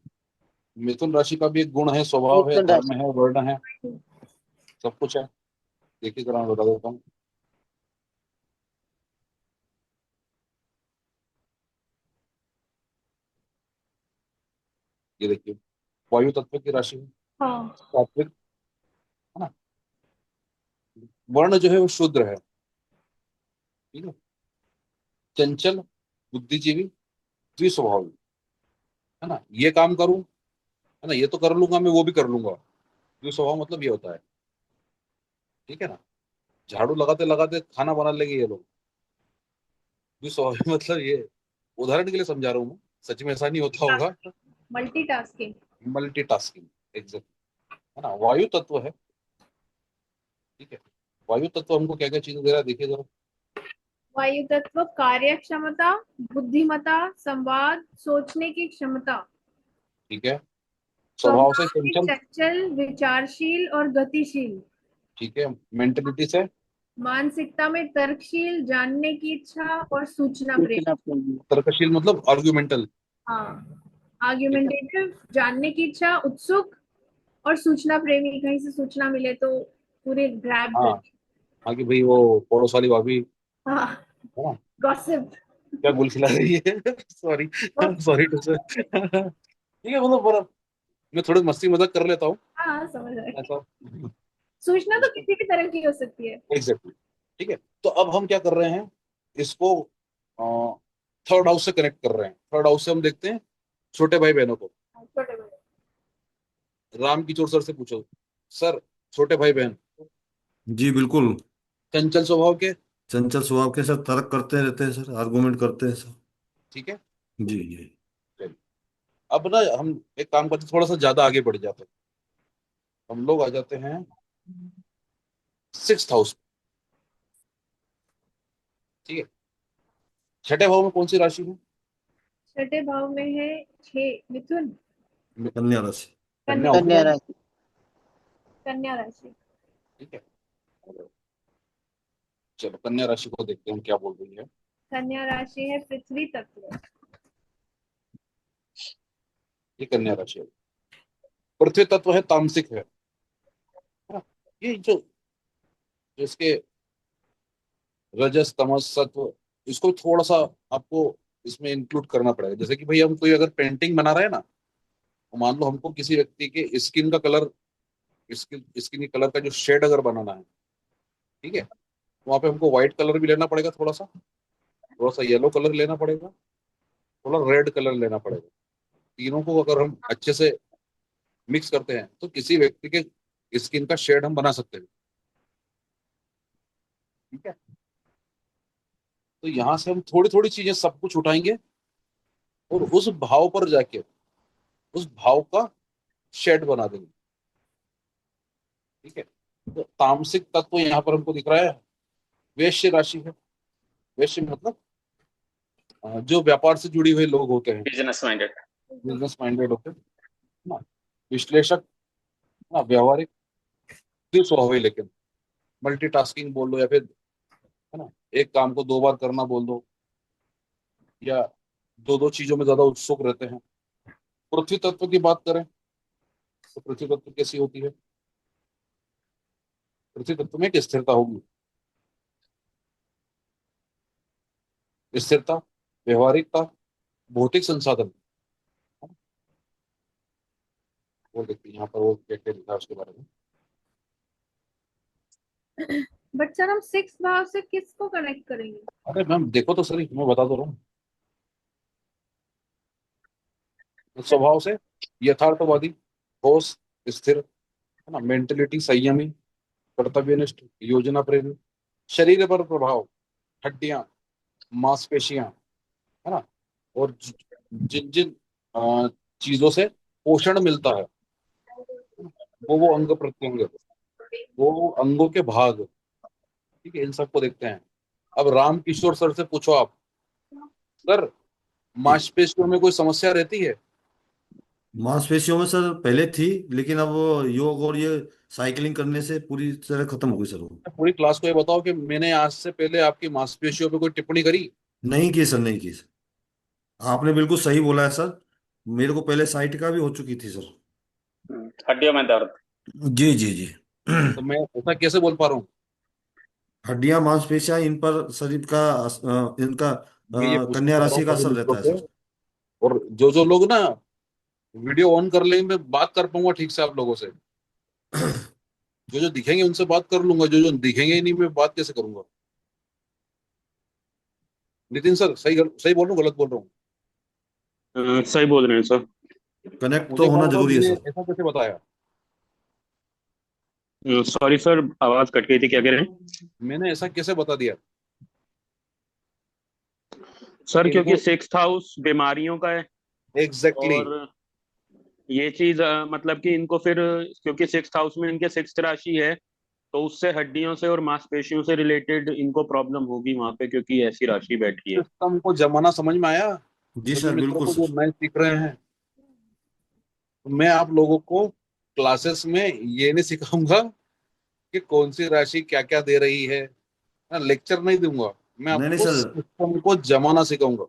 मिथुन राशि का भी एक गुण है, स्वभाव है, मिथुन धर्म राशि। है, वर्ण है, सब कुछ है। देखिए जरा मैं बता देता हूँ। ये देखिए, वायु तत्व की राशि है, हाँ सात्विक, है ना? वर्ण जो है वो शूद्र है। ठीक है, चंचल, बुद्धिजीवी, द्विस्वभावी, है ना? ये काम करूं, है ना, ये तो कर लूंगा मैं, वो भी कर लूंगा। द्विस्वभाव मतलब ये होता है। ठीक है ना? झाड़ू लगाते लगाते खाना बना लेंगे ये लोग। द्विस्वभावी मतलब ये उदाहरण के लिए समझा रहा हूँ मैं, सच में ऐसा नहीं होता होगा। मल्टीटास्किंग। मल्टीटास्किंग, एग्जैक्ट, है ना? वायु तत्व है। ठीक है, वायु तत्व हमको क्या क्या चीजें दे रहा है, देखिए जरा। वायु तत्व कार्य क्षमता, बुद्धिमता, संवाद, सोचने की क्षमता। ठीक है। स्वभाव से स्वभाव में चंचल। चंचल, विचारशील और गतिशील। ठीक है। मेंटेलिटी से मानसिकता में तर्कशील, जानने की इच्छा और सूचना प्रेमी। सूचना प्रेमी। तर्कशील मतलब आर्गुमेंटल। हाँ, आर्ग्यूमेंटेटिव, जानने की इच्छा, उत्सुक, और सूचना प्रेमी, कहीं से सूचना मिले तो पूरे ग्रैब हाँ कर। हाँ, कि भाई वो पड़ोस वाली भाभी हाँ, है ना, गॉसिप। क्या गुल खिला रही है। सॉरी, सॉरी टू से। ठीक है, मतलब बड़ा मैं थोड़ी मस्ती मजाक कर लेता हूँ हाँ, समझ रहे। ऐसा। सूचना तो इसको किसी भी तरह की हो सकती है। एग्जैक्टली। ठीक है, तो अब हम क्या कर रहे हैं, इसको थर्ड हाउस से कनेक्ट कर रहे हैं। थर्ड हाउस से हम देखते हैं छोटे भाई बहनों को। छोटे बड़े। राम किशोर सर से पूछो, सर छोटे भाई बहन जी बिल्कुल। चंचल स्वभाव के। चंचल स्वभाव के सर, तर्क करते रहते हैं सर, आर्गुमेंट करते हैं सर। ठीक है। जी जी। चलिए, अब ना हम एक काम करते हैं, थोड़ा सा ज्यादा आगे बढ़ जाते हैं। हम लोग आ जाते हैं सिक्स हाउस। ठीक है। छठे भाव में कौन सी राशि है? छठे भाव में है 6, मिथुन। कन्या राशि। कन्या कन्या। होगी कन्या भाई। राशि। कन्या राशि। ठीक है, चलो कन्या राशि को देखते हैं क्या बोल रही है। कन्या राशि है पृथ्वी तत्व। ये कन्या राशि है। पृथ्वी तत्व है, तामसिक है ना? ये जो इसके रजस तमस सत्व, इसको थोड़ा सा आपको इसमें इंक्लूड करना पड़ेगा। जैसे कि भाई हम कोई अगर पेंटिंग बना रहे हैं ना, तो मान लो हमको किसी व्यक्ति के स्किन का कलर, स्किन स्किन के कलर का जो शेड अगर बनाना है, ठीक है, तो वहां पे हमको व्हाइट कलर भी लेना पड़ेगा, थोड़ा सा येलो कलर लेना पड़ेगा, थोड़ा रेड कलर लेना पड़ेगा। तीनों को अगर हम अच्छे से मिक्स करते हैं तो किसी व्यक्ति के स्किन का शेड हम बना सकते हैं। ठीक है, तो यहाँ से हम थोड़ी थोड़ी चीजें सब कुछ उठाएंगे और उस भाव पर जाके उस भाव का शेड बना देंगे। ठीक है, तो तामसिक तत्व यहाँ पर हमको दिख रहा है, वैश्य राशि है। वैश्य मतलब जो व्यापार से जुड़ी हुए लोग होते हैं, बिजनेस माइंडेड। बिजनेस माइंडेड होते हैं ना, विश्लेषक ना, व्यवहारिक, स्थिर स्वभावी, लेकिन मल्टीटास्किंग बोल दो या फिर है ना, एक काम को दो बार करना बोल दो, या दो दो चीजों में ज्यादा उत्सुक रहते हैं। पृथ्वी तत्व की बात करें तो पृथ्वी तत्व कैसी होती है? पृथ्वी तत्व में एक स्थिरता होगी, स्थिरता, व्यवहारिकता, भौतिक संसाधन। वो देखते हैं यहाँ पर, वो क्या क्या लिखा है उसके बारे में। बट सर, हम 6 भाव से किसको कनेक्ट करेंगे? अरे मैम देखो तो सही, मैं बता दो रहा हूँ। तो स्वभाव से यथार्थवादी, ठोस, स्थिर, है ना, मेंटेलिटी संयमी, कर्तव्यनिष्ठ, योजना प्रेमी, शरीर पर प्रभाव, हड्डियां, मांसपेशियां, है ना, और जिन जिन चीजों से पोषण मिलता है, वो अंग प्रत्यंग, वो अंगों के भाग। ठीक है, इन सबको देखते हैं। अब राम किशोर सर से पूछो आप, सर जी। मांसपेशियों में कोई समस्या रहती है? मांसपेशियों में सर पहले थी, लेकिन अब वो योग और ये साइकिलिंग करने से पूरी तरह खत्म हो गई सर वो। पूरी क्लास को ये बताओ कि मैंने आज से पहले आपकी मांसपेशियों पे कोई टिप्पणी करी? नहीं की सर, नहीं की सर। आपने बिल्कुल सही बोला है सर। मेरे को पहले साइट का भी हो चुकी थी सर। हड्डियों में दर्द। जी जी जी। तो मैं ऐसा कैसे बोल पा रहा हूँ? हड्डियां मांसपेशियां इन पर शरीर का इनका मैं ये पूछना कन्या चाह रहा हूँ राशि का सभी असर मित्रों रहता है से, सर। और जो जो लोग ना वीडियो ऑन कर लेंगे, मैं बात कर पाऊंगा ठीक से आप लोगों से। जो जो दिखेंगे उनसे बात कर लूंगा, जो जो दिखेंगे ही नहीं मैं बात कैसे करूंगा? नितिन सर, सही बोल रहा हूँ, गलत बोल रहा हूँ? सही बोल रहे हैं सर। कनेक्ट तो मुझे होना बताओ जरूरी है मैंने सर। ऐसा कैसे बताया? सॉरी सर, आवाज कट गई थी, क्या कह रहे हैं? मैंने ऐसा कैसे बता दिया? सर ये क्योंकि देखो, 6th हाउस बीमारियों का है। एग्जैक्टली। और ये चीज मतलब कि इनको फिर, क्योंकि 6th हाउस में इनके 6th राशि है, तो उससे हड्डियों से और मांसपेशियों से रिलेटेड इनको प्रॉब्लम होगी वहां पे, क्योंकि ऐसी राशि बैठी है। सिस्टम को जमाना समझ में आया जी सभी सर, मित्रों बिल्कुल को जो सर। नए सीख रहे हैं? तो मैं आप लोगों को क्लासेस में ये नहीं सिखाऊंगा कि कौन सी राशि क्या क्या दे रही है, ना लेक्चर नहीं दूंगा। मैं नहीं नहीं आपको सर। सिस्टम को जमाना सिखाऊंगा।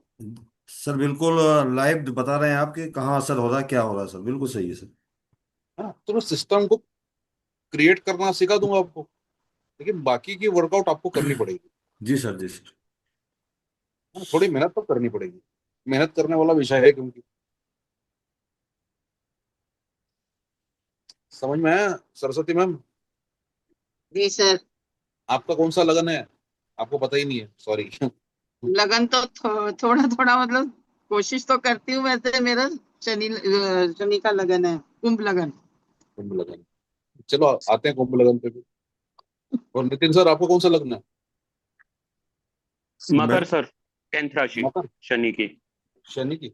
सर बिल्कुल लाइव बता रहे हैं आपके कहाँ असर हो रहा है, क्या हो रहा है सर, बिल्कुल सही है सर। हाँ, तो मैं सिस्टम को क्रिएट करना सिखा दूंगा आपको, लेकिन बाकी की वर्कआउट आपको करनी पड़ेगी। जी सर, जी सर। हाँ, थोड़ी मेहनत तो करनी पड़ेगी। मेहनत करने वाला विषय है, क्योंकि समझ में आया सरस्वती मैम? जी सर। आपका कौन सा लगन है? आपको पता ही नहीं है, सॉरी। लगन तो थोड़ा थोड़ा मतलब कोशिश तो करती हूँ। वैसे मेरा शनि का लगन है, कुंभ लगन। कुंभ लगन। चलो आते हैं कुंभ लगन पे भी। और नितिन सर, आपको कौन सा लगन है? मैं मकर सर, 10th राशि मकर। शनि की। शनि की।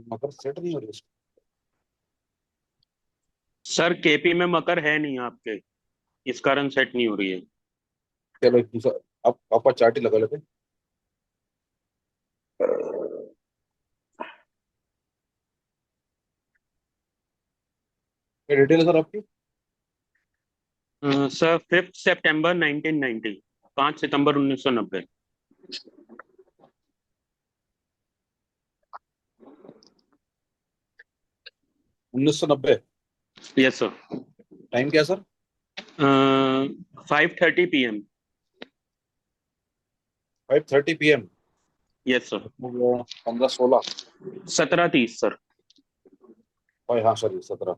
मकर सेट नहीं हो रही उसको। सर केपी में मकर है नहीं आपके, इस कारण सेट नहीं हो रही है। चलो एक दूसरा, आप आपका चार्ट ही लगा लेते हैं। क्या डिटेल है सर आपकी? सर 5 सितंबर 1990, 5 सितंबर 1990। 1990। Yes sir. टाइम क्या sir? 5:30 PM। 5:30 PM। Yes sir. 15-16। 17:30 sir. हाँ सॉरी, 17।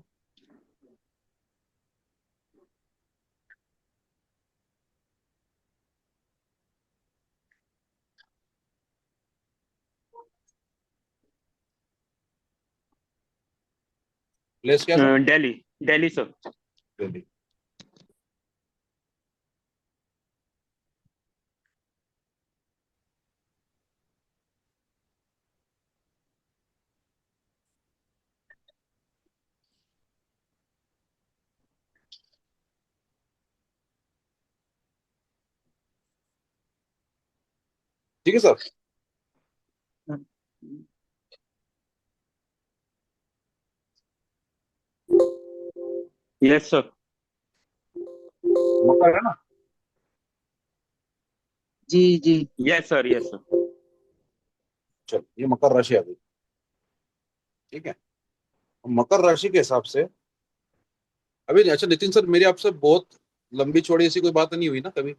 प्लेस क्या सर? दिल्ली, दिल्ली सर। दिल्ली। ठीक है सर। Yes sir. मकर है ना? जी जी। Yes sir. Yes sir. चलो ये मकर राशि आ गई। ठीक है। मकर राशि के हिसाब से अभी, अच्छा नितिन सर, मेरी आपसे बहुत लंबी चौड़ी ऐसी कोई बात नहीं हुई ना कभी?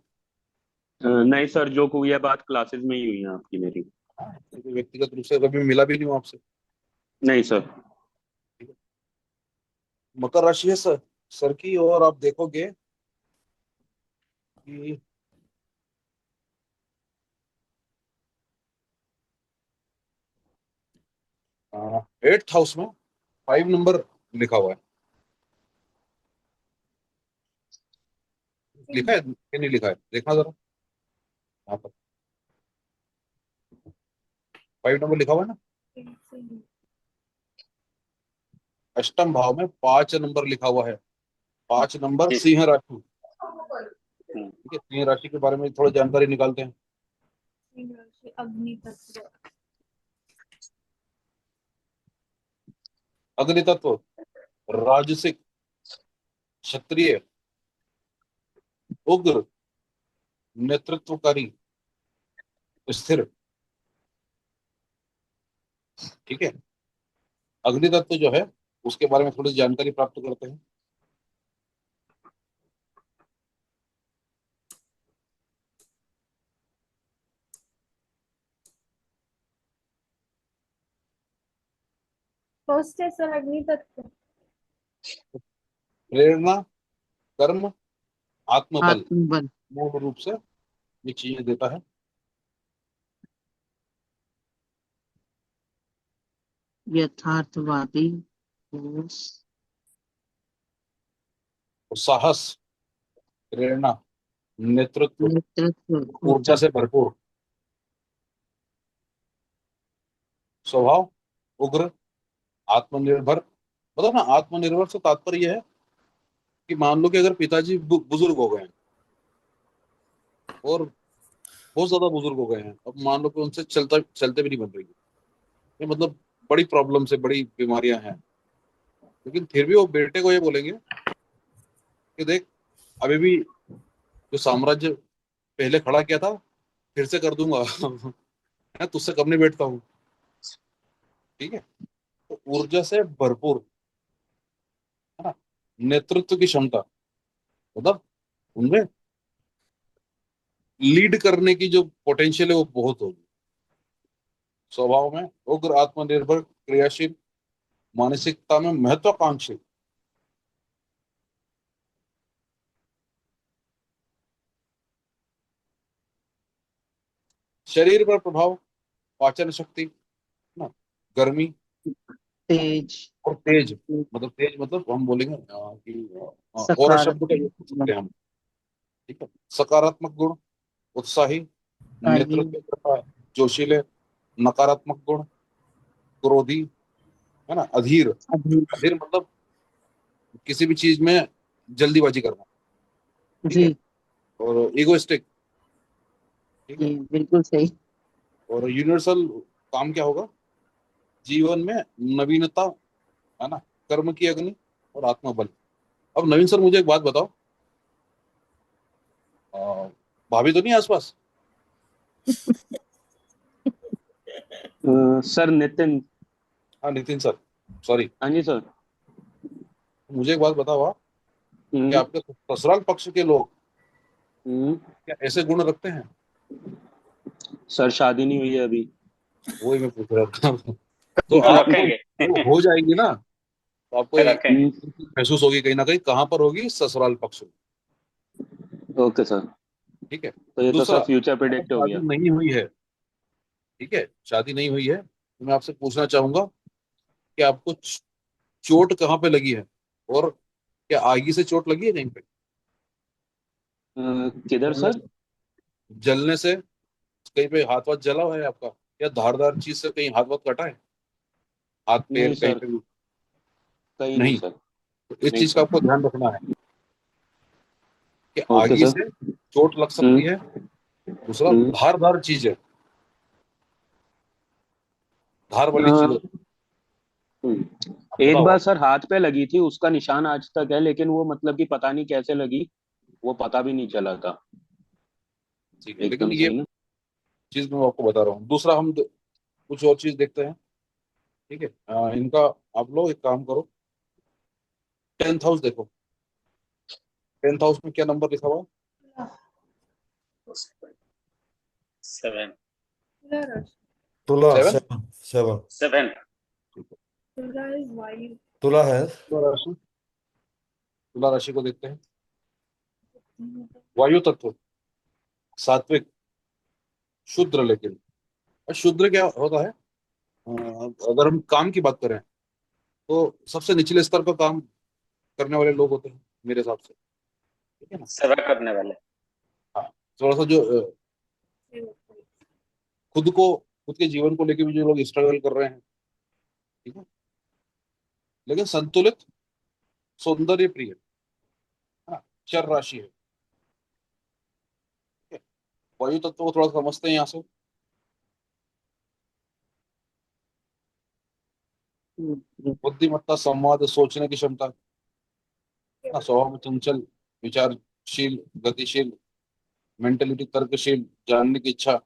नहीं सर, जो हुई है बात क्लासेस में ही हुई है आपकी मेरी। हाँ, कोई व्यक्तिगत रूप से कभी मिला भी नहीं हूँ आपसे। नहीं सर। मकर राशि है सर, सर की, और आप देखोगे कि 8th हाउस में 5 नंबर लिखा हुआ है। लिखा है कि नहीं लिखा है, देखना जरा यहाँ पर। 5 नंबर लिखा हुआ है ना? अष्टम भाव में 5 नंबर लिखा हुआ है। 5 नंबर जी। सिंह राशि। हम्म। ठीक है, सिंह राशि के बारे में थोड़ी जानकारी निकालते हैं। अग्नि तत्व। अग्नि तत्व, राजसिक, क्षत्रिय, उग्र, नेतृत्वकारी, स्थिर। ठीक है। अग्नि तत्व जो है उसके बारे में थोड़ी जानकारी प्राप्त करते हैं। फर्स्ट है सर अग्नि तत्व। प्रेरणा, कर्म, आत्मबल, आत्मबल, मूल रूप से ये चीजें देता है। यथार्थवादी, ठोस, और साहस, प्रेरणा, नेतृत्व, नेतृत्व, ऊर्जा ऊर्जा, से भरपूर, स्वभाव उग्र, आत्मनिर्भर। मतलब ना, आत्मनिर्भर से तात्पर्य यह है कि मान लो कि अगर पिताजी बुजुर्ग हो गए हैं और बहुत ज्यादा बुजुर्ग हो गए हैं, अब मान लो कि उनसे चलता चलते भी नहीं बन रही है, ये मतलब बड़ी प्रॉब्लम से, बड़ी बीमारियां हैं, लेकिन फिर भी वो बेटे को ये बोलेंगे कि देख, अभी भी जो साम्राज्य पहले खड़ा किया था फिर से कर दूंगा। मैं तुझसे कम नहीं बैठता हूँ। ठीक है। तो ऊर्जा से भरपूर, है ना, नेतृत्व की क्षमता, मतलब उनमें लीड करने की जो पोटेंशियल है वो बहुत होगी। स्वभाव में उग्र, आत्मनिर्भर, क्रियाशील, मानसिकता में महत्वाकांक्षी, शरीर पर प्रभाव, पाचन शक्ति, है ना, गर्मी, तेज, और तेज। मतलब तेज मतलब हम बोलेंगे कि और शब्द का यूज कर सकते सकारात्मक, हैं हम। ठीक है। सकारात्मक गुण, उत्साही, सही, नेतृत्व करता है, जोशीले। नकारात्मक गुण, क्रोधी, है ना, अधीर। अभी, अधीर मतलब किसी भी चीज में जल्दीबाजी करना। ठीक है। जी, और इगोइस्टिक। ठीक है। जी, बिल्कुल सही। और यूनिवर्सल काम क्या होगा, जीवन में नवीनता, है ना, कर्म की अग्नि, और आत्मबल। अब नवीन सर, मुझे एक बात बताओ, अ, भाभी तो नहीं आसपास? सर नितिन। हाँ, नितिन सर, सॉरी। हाँ जी सर। मुझे एक बात बताओ आप, कि हम्म। आपके ससुराल पक्ष के लोग हम्म। क्या ऐसे गुण रखते हैं? सर शादी नहीं हुई है अभी। वही मैं पूछ रहा था। तो आपको रखेंगे। वो हो जाएगी ना, तो आपको एक रखेंगे। महसूस होगी कहीं ना कहीं, कहाँ पर होगी, ससुराल पक्ष में। Okay sir. ठीक है। तो ये तो दूसरा, सर फ्यूचर अगर प्रिडिक्ट हो शादी गया। नहीं हुई है, ठीक है, शादी नहीं हुई है, तो मैं आपसे पूछना चाहूंगा कि आपको चोट कहाँ पे लगी है, और क्या आगी से चोट लगी है कहीं पे? किधर जलने सर? से, जलने से कहीं पे हाथ वाथ जला हुआ है आपका, या धारदार चीज से कहीं हाथ वाथ कटा है, हाथ नहीं पैर कहीं सर, पे भी? कहीं नहीं नहीं। सर। तो इस नहीं चीज का सर। आपको ध्यान रखना है कि ओके आगी सर। से चोट लग सकती हम्म। है। दूसरा, हम्म। धारदार चीज है, धार वाली चीज है। आप एक बताओ बार आप। सर हाथ पे लगी थी, उसका निशान आज तक है, लेकिन वो मतलब कि पता नहीं कैसे लगी, वो पता भी नहीं चला था। ठीक है, लेकिन एकदम ये से ही ना। चीज मैं आपको बता रहा हूँ। दूसरा, हम कुछ और चीज देखते हैं। ठीक है। इनका, आप लोग एक काम करो, 10th हाउस देखो। 10th हाउस में क्या नंबर लिखा हुआ है? 7। तुला राशि। तुला 7। 7 7। 7। ठीक है। तुला इज वायु। तुला है। तुला राशि, तुला राशि को देखते हैं। वायु तत्व, सात्विक, शुद्र। लेकिन शुद्र क्या होता है? अगर हम काम की बात करें, तो सबसे निचले स्तर पर काम करने वाले लोग होते हैं मेरे हिसाब से। ठीक है ना? सेवा करने वाले। हाँ। थोड़ा सा जो खुद को, खुद के जीवन को लेके भी जो लोग स्ट्रगल कर रहे हैं। ठीक है। लेकिन संतुलित, सौंदर्य प्रिय, है ना, चर राशि है। ठीक है। वायु तत्व को थोड़ा समझते हैं यहाँ से। बुद्धिमत्ता, संवाद, सोचने की क्षमता, है ना, स्वभाव में चंचल, विचारशील, गतिशील, मेंटेलिटी तर्कशील, जानने की इच्छा,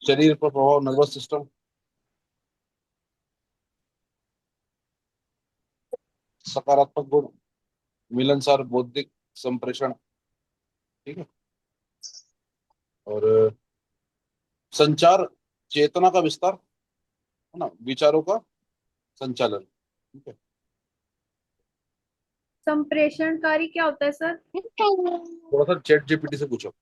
शरीर पर प्रभाव, नर्वस सिस्टम, सकारात्मक गुण, मिलनसार, बौद्धिक संप्रेषण। ठीक है। और संचार, चेतना का विस्तार, है ना, विचारों का संचालन। ठीक है, संप्रेषणकारी क्या होता है सर? थोड़ा सा चैट जीपीटी से पूछो।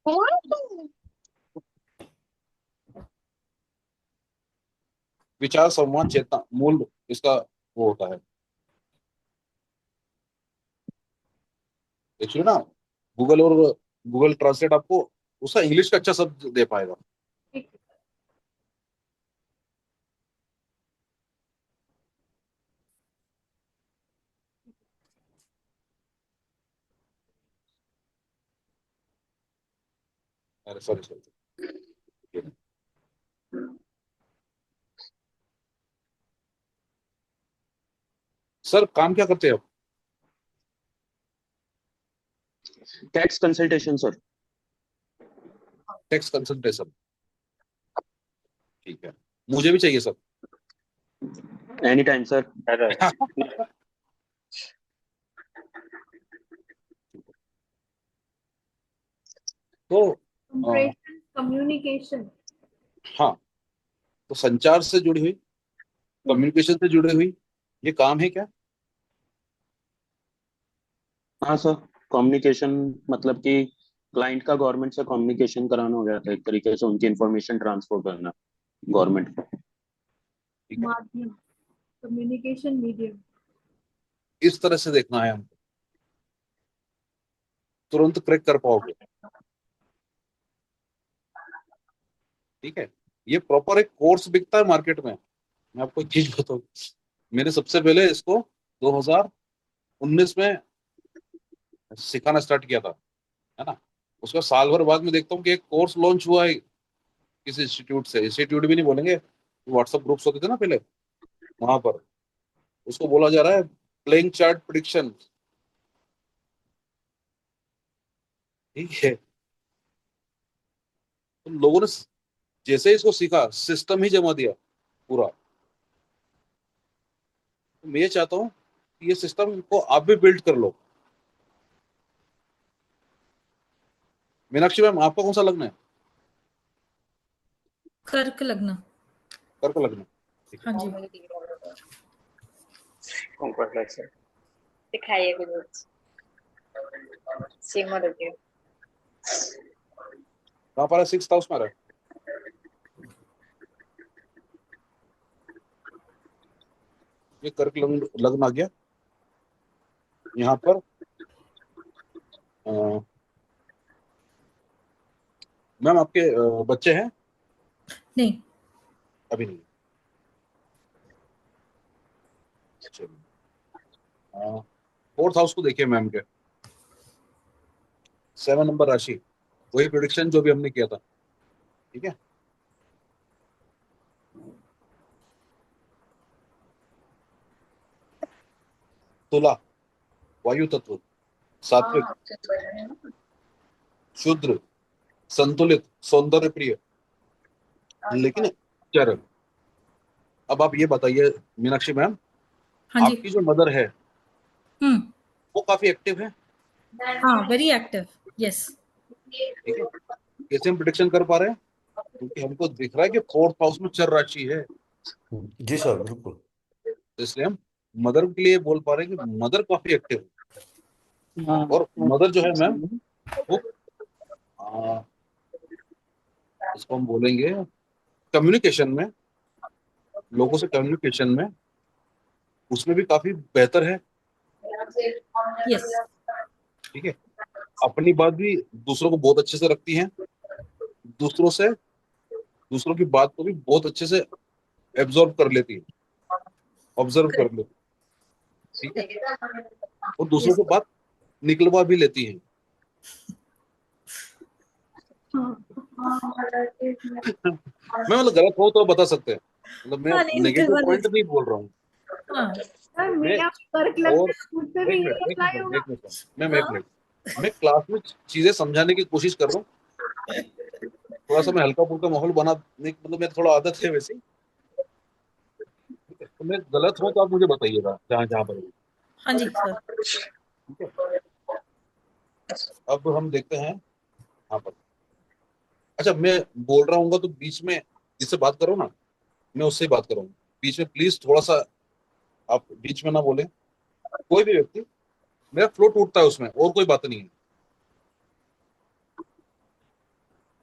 विचार, संवाद, चेतना, मूल इसका वो होता है। एक्चुअली ना गूगल ट्रांसलेट आपको उसका इंग्लिश का अच्छा शब्द दे पाएगा। ठीक है। अरे सॉरी सॉरी, सर काम क्या करते हो? Tax consultation sir. Tax consultation, ठीक है, मुझे भी चाहिए सर। Any time sir. तो संप्रेषण कम्युनिकेशन। हाँ, तो संचार से जुड़ी हुई, कम्युनिकेशन से जुड़ी हुई ये काम है क्या? हाँ सर, कम्युनिकेशन मतलब कि क्लाइंट का गवर्नमेंट से कम्युनिकेशन कराना हो जाता है, एक तरीके से उनकी इंफॉर्मेशन ट्रांसफर करना गवर्नमेंट को। ठीक है, माध्यम, कम्युनिकेशन मीडियम। इस तरह से देखना है हमको, तुरंत क्रैक कर पाओगे। ठीक है, ये प्रॉपर एक कोर्स बिकता है मार्केट में। मैं आपको एक चीज बताऊं, मैंने सबसे पहले इसको 2019 में सिखाना स्टार्ट किया था, है ना। उसका साल भर बाद में देखता हूँ कि एक कोर्स लॉन्च हुआ है किसी इंस्टीट्यूट से, इंस्टीट्यूट भी नहीं बोलेंगे, व्हाट्सएप ग्रुप्स होते थे ना पहले, वहां पर उसको बोला जा रहा है प्लेइंग चार्ट प्रिडिक्शन। ठीक है, तो लोगों ने जैसे ही इसको सीखा सिस्टम ही जमा दिया पूरा। तो मैं ये चाहता हूँ कि ये सिस्टम को आप भी बिल्ड कर लो। मीनाक्षी मैम, आपका कौन सा लगन है? कर्क लगना। कर्क लगन। हाँ जी। Congratulations. दिखाइए कुछ सीमा रखिए। कहाँ पर है? 6th हाउस में रहा है। ये कर्क लग्न लग्न आ गया यहाँ पर। मैम आपके बच्चे हैं? नहीं। अभी नहीं। चलिए, 4th हाउस को देखिए मैम के, 7 नंबर राशि, वही प्रिडिक्शन जो भी हमने किया था। ठीक है, तुला, वायु तत्व, सात्विक, शुद्र, संतुलित, सौंदर्य प्रिय, लेकिन चर। अब आप ये बताइए मीनाक्षी मैम, हाँ जी। आपकी जो मदर है हम्म। वो काफी एक्टिव है। हाँ, वेरी एक्टिव। यस। ठीक है, कैसे हम प्रिडिक्शन कर पा रहे हैं? क्योंकि हमको दिख रहा है कि 4th हाउस में चर राशि है, जी सर बिल्कुल। तो इसलिए हम मदर के लिए बोल पा रहे हैं कि मदर काफी एक्टिव है। और मदर जो है मैम वो इसको हम बोलेंगे कम्युनिकेशन में, लोगों से कम्युनिकेशन में उसमें भी काफी बेहतर है। यस। ठीक है, अपनी बात भी दूसरों को बहुत अच्छे से रखती हैं, दूसरों से दूसरों की बात को भी बहुत अच्छे से एब्जॉर्ब कर लेती है, ऑब्जर्व कर लेती है। ठीक है, और दूसरों यस। को बात निकलवा भी लेती है। मैं मतलब गलत हो तो बता सकते हैं, मतलब मैं हाँ, नहीं नेगेटिव निकलवा पॉइंट लेते। नहीं बोल रहा हूँ। हाँ। सर मैं मेरा कर्क लगता और है, मुझसे भी एक यही मिनट एक अप्लाई मिनट होगा। एक मिनट मैम, एक हाँ। मिनट, मैं क्लास में चीजें समझाने की कोशिश कर रहा हूँ, थोड़ा सा मैं हल्का फुल्का माहौल बनाने की, मतलब मेरी थोड़ा आदत है वैसे। ठीक है, तो मैं गलत हूँ तो आप मुझे बताइएगा जहाँ जहाँ पर भी। हाँ जी सर। ठीक है, अब हम देखते हैं यहाँ पर। अच्छा, मैं बोल रहा हूँ तो बीच में जिससे बात करो ना, मैं उससे ही बात करूँ, बीच में प्लीज थोड़ा सा आप बीच में ना बोले, कोई भी व्यक्ति, मेरा फ्लो टूटता है उसमें, और कोई बात नहीं है।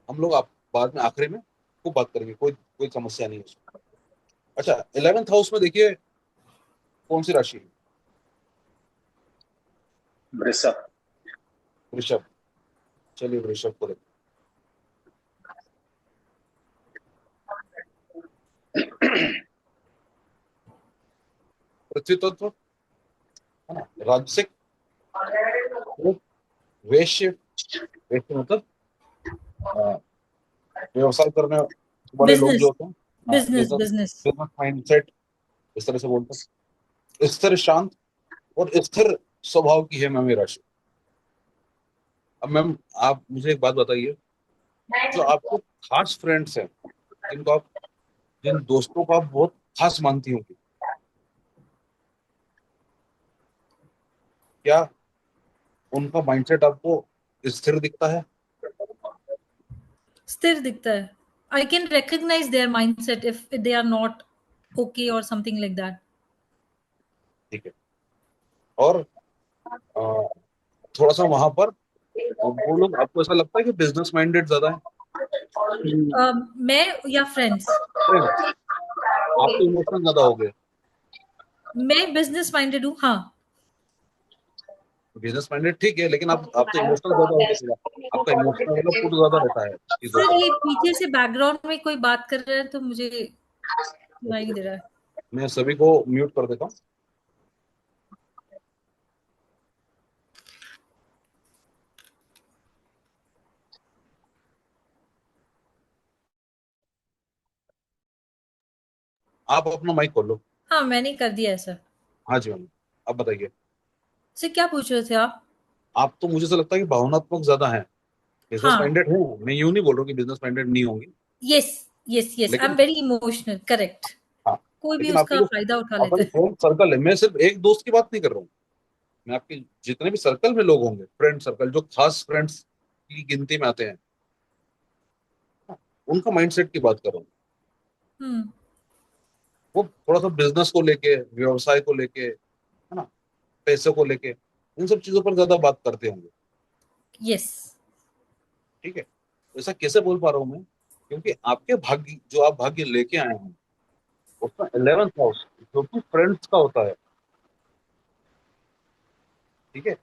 हम लोग आप बाद में आखिरी में खूब बात करेंगे, कोई कोई समस्या नहीं है उसमें। अच्छा, 11th हाउस में देखिए कौन सी राशि है? वृषभ। वृषभ। चलिए वृषभ को देखते हैं। पृथ्वी तत्व है ना, राजसिक, वैश्य, वैश्य मतलब व्यवसाय करने वाले लोग जो Business, होते हैं, business, business, business. Business mindset, इस तरह से बोलते हैं। स्थिर, शांत और स्थिर स्वभाव की है मैम ये राशि। अब मैम आप मुझे एक बात बताइए, जो आपके खास फ्रेंड्स हैं, जिनको आप, जिन दोस्तों को आप बहुत खास मानती होंगी, क्या उनका माइंडसेट आपको स्थिर दिखता है? स्थिर दिखता है. I can recognize their mindset if they are not okay or something like that. ठीक है। और अ, थोड़ा सा वहां पर वो लोग, आपको ऐसा लगता है कि बिजनेस माइंडेड ज्यादा है? मैं या फ्रेंड्स? Friends, आप तो इमोशनल ज्यादा हो गए। मैं बिजनेस माइंडेड हूँ, हाँ. बिजनेस माइंडेड ठीक है, लेकिन आप तो इमोशनल ज्यादा हो गए, आपका इमोशनल वाला पुट ज्यादा रहता है चीजों सर पे। ये पीछे से बैकग्राउंड में कोई बात कर रहा है तो मुझे सुनाई नहीं दे रहा है. मैं सभी को म्यूट कर देता हूँ। आप अपना माइक खोलो। हाँ, मैंने कर दिया है सर. हाँ जी मैम, अब बताइए। सर क्या पूछ रहे थे आप? आप तो, मुझे ऐसा लगता है कि भावनात्मक ज्यादा है। बिजनेस हाँ. माइंडेड हूँ मैं, यूं नहीं बोल रहा हूँ कि बिजनेस माइंडेड नहीं होंगी, yes, yes, yes, I am लेकिन वेरी इमोशनल, करेक्ट. हाँ, कोई भी लेकिन आपकी उसका जो फायदा उठा आपका लेता जो है. फ्रेंड सर्कल है, मैं सिर्फ एक दोस्त की बात नहीं कर रहा हूँ, मैं आपके जितने भी सर्कल में लोग होंगे, फ्रेंड सर्कल, जो खास फ्रेंड्स की गिनती में आते हैं, उनका माइंडसेट की बात कर रहा हूँ। हम्म. वो थोड़ा सा बिजनेस को लेके, व्यवसाय को लेके, है ना, पैसे को लेके, इन सब चीजों पर ज्यादा बात करते होंगे। यस. ठीक है, तो ऐसा कैसे बोल पा रहा हूँ मैं? क्योंकि आपके भाग्य, जो आप भाग्य लेके आए हैं, उसका 11th हाउस जो कि फ्रेंड्स का होता है। ठीक है।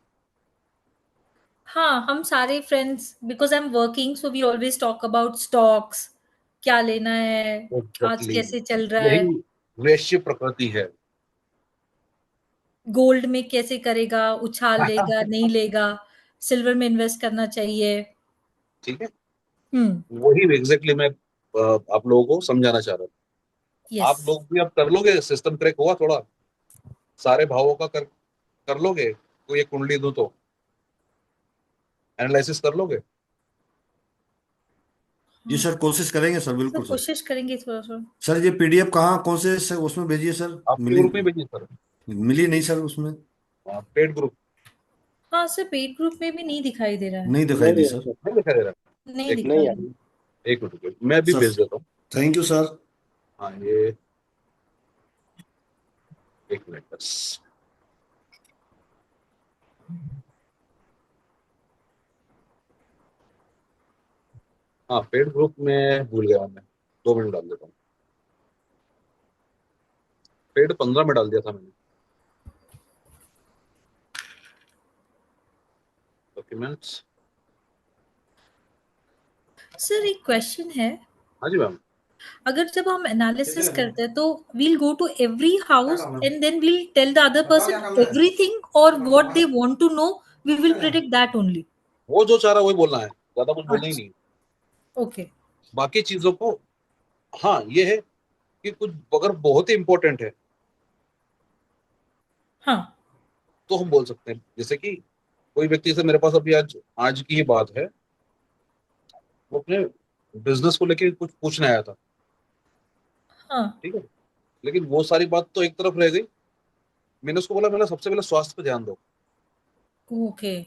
हाँ, हम सारे friends, because I am working so we always talk about stocks, क्या लेना है, आज एग्जैक्टली, कैसे चल रहा है, यही वैश्य प्रकृति है। गोल्ड में कैसे करेगा, उछाल लेगा नहीं लेगा, सिल्वर में इन्वेस्ट करना चाहिए. ठीक है, हम्म. वही एग्जैक्टली मैं आप लोगों को समझाना चाह रहा हूँ। यस. आप लोग भी अब कर लोगे, सिस्टम क्रैक हुआ थोड़ा, सारे भावों का कर लोगे, कोई एक कुंडली दूं तो एनालिसिस कर लोगे? जी सर, कोशिश करेंगे सर, सर बिल्कुल सर। कोशिश करेंगे थोड़ा सा. सर ये पीडीएफ कहाँ, कौन से सर उसमें भेजिए सर? आपके मिली, ग्रुप में भेजिए सर, मिली नहीं सर उसमें। Paid group. हाँ सर, पेड ग्रुप में भी नहीं दिखाई दे रहा है. नहीं दिखाई दी नहीं सर। नहीं दिखाई दे रहा? नहीं एक दिखा नहीं रहा है. यार। एक मिनट रुकिए, मैं भी सर भेज देता हूँ। Thank you sir. हाँ, ये एक मिनट बस। हाँ, पेड ग्रुप में भूल गया मैं, 2 मिनट डाल देता हूँ। पेड 15 में डाल दिया था मैंने। डॉक्यूमेंट्स। सर एक क्वेश्चन है, हाँ जी मैम। अगर जब हम एनालिसिस करते हैं तो we'll go to every house and then we'll tell the other person everything, और what they want to know we will predict that only. वो जो चाह रहा है वही बोलना है, ज्यादा कुछ बोलना ही नहीं है। अच्छा, ओके. बाकी चीजों को, हाँ ये है कि कुछ अगर बहुत ही इंपॉर्टेंट है हाँ. तो हम बोल सकते हैं। जैसे कि कोई व्यक्ति से मेरे पास अभी आज आज की ही बात है, वो अपने बिजनेस को लेके कुछ पूछने आया था। हाँ. ठीक है, लेकिन वो सारी बात तो एक तरफ रह गई। मैंने उसको बोला, मैंने सबसे पहले स्वास्थ्य पे ध्यान दो। ओके.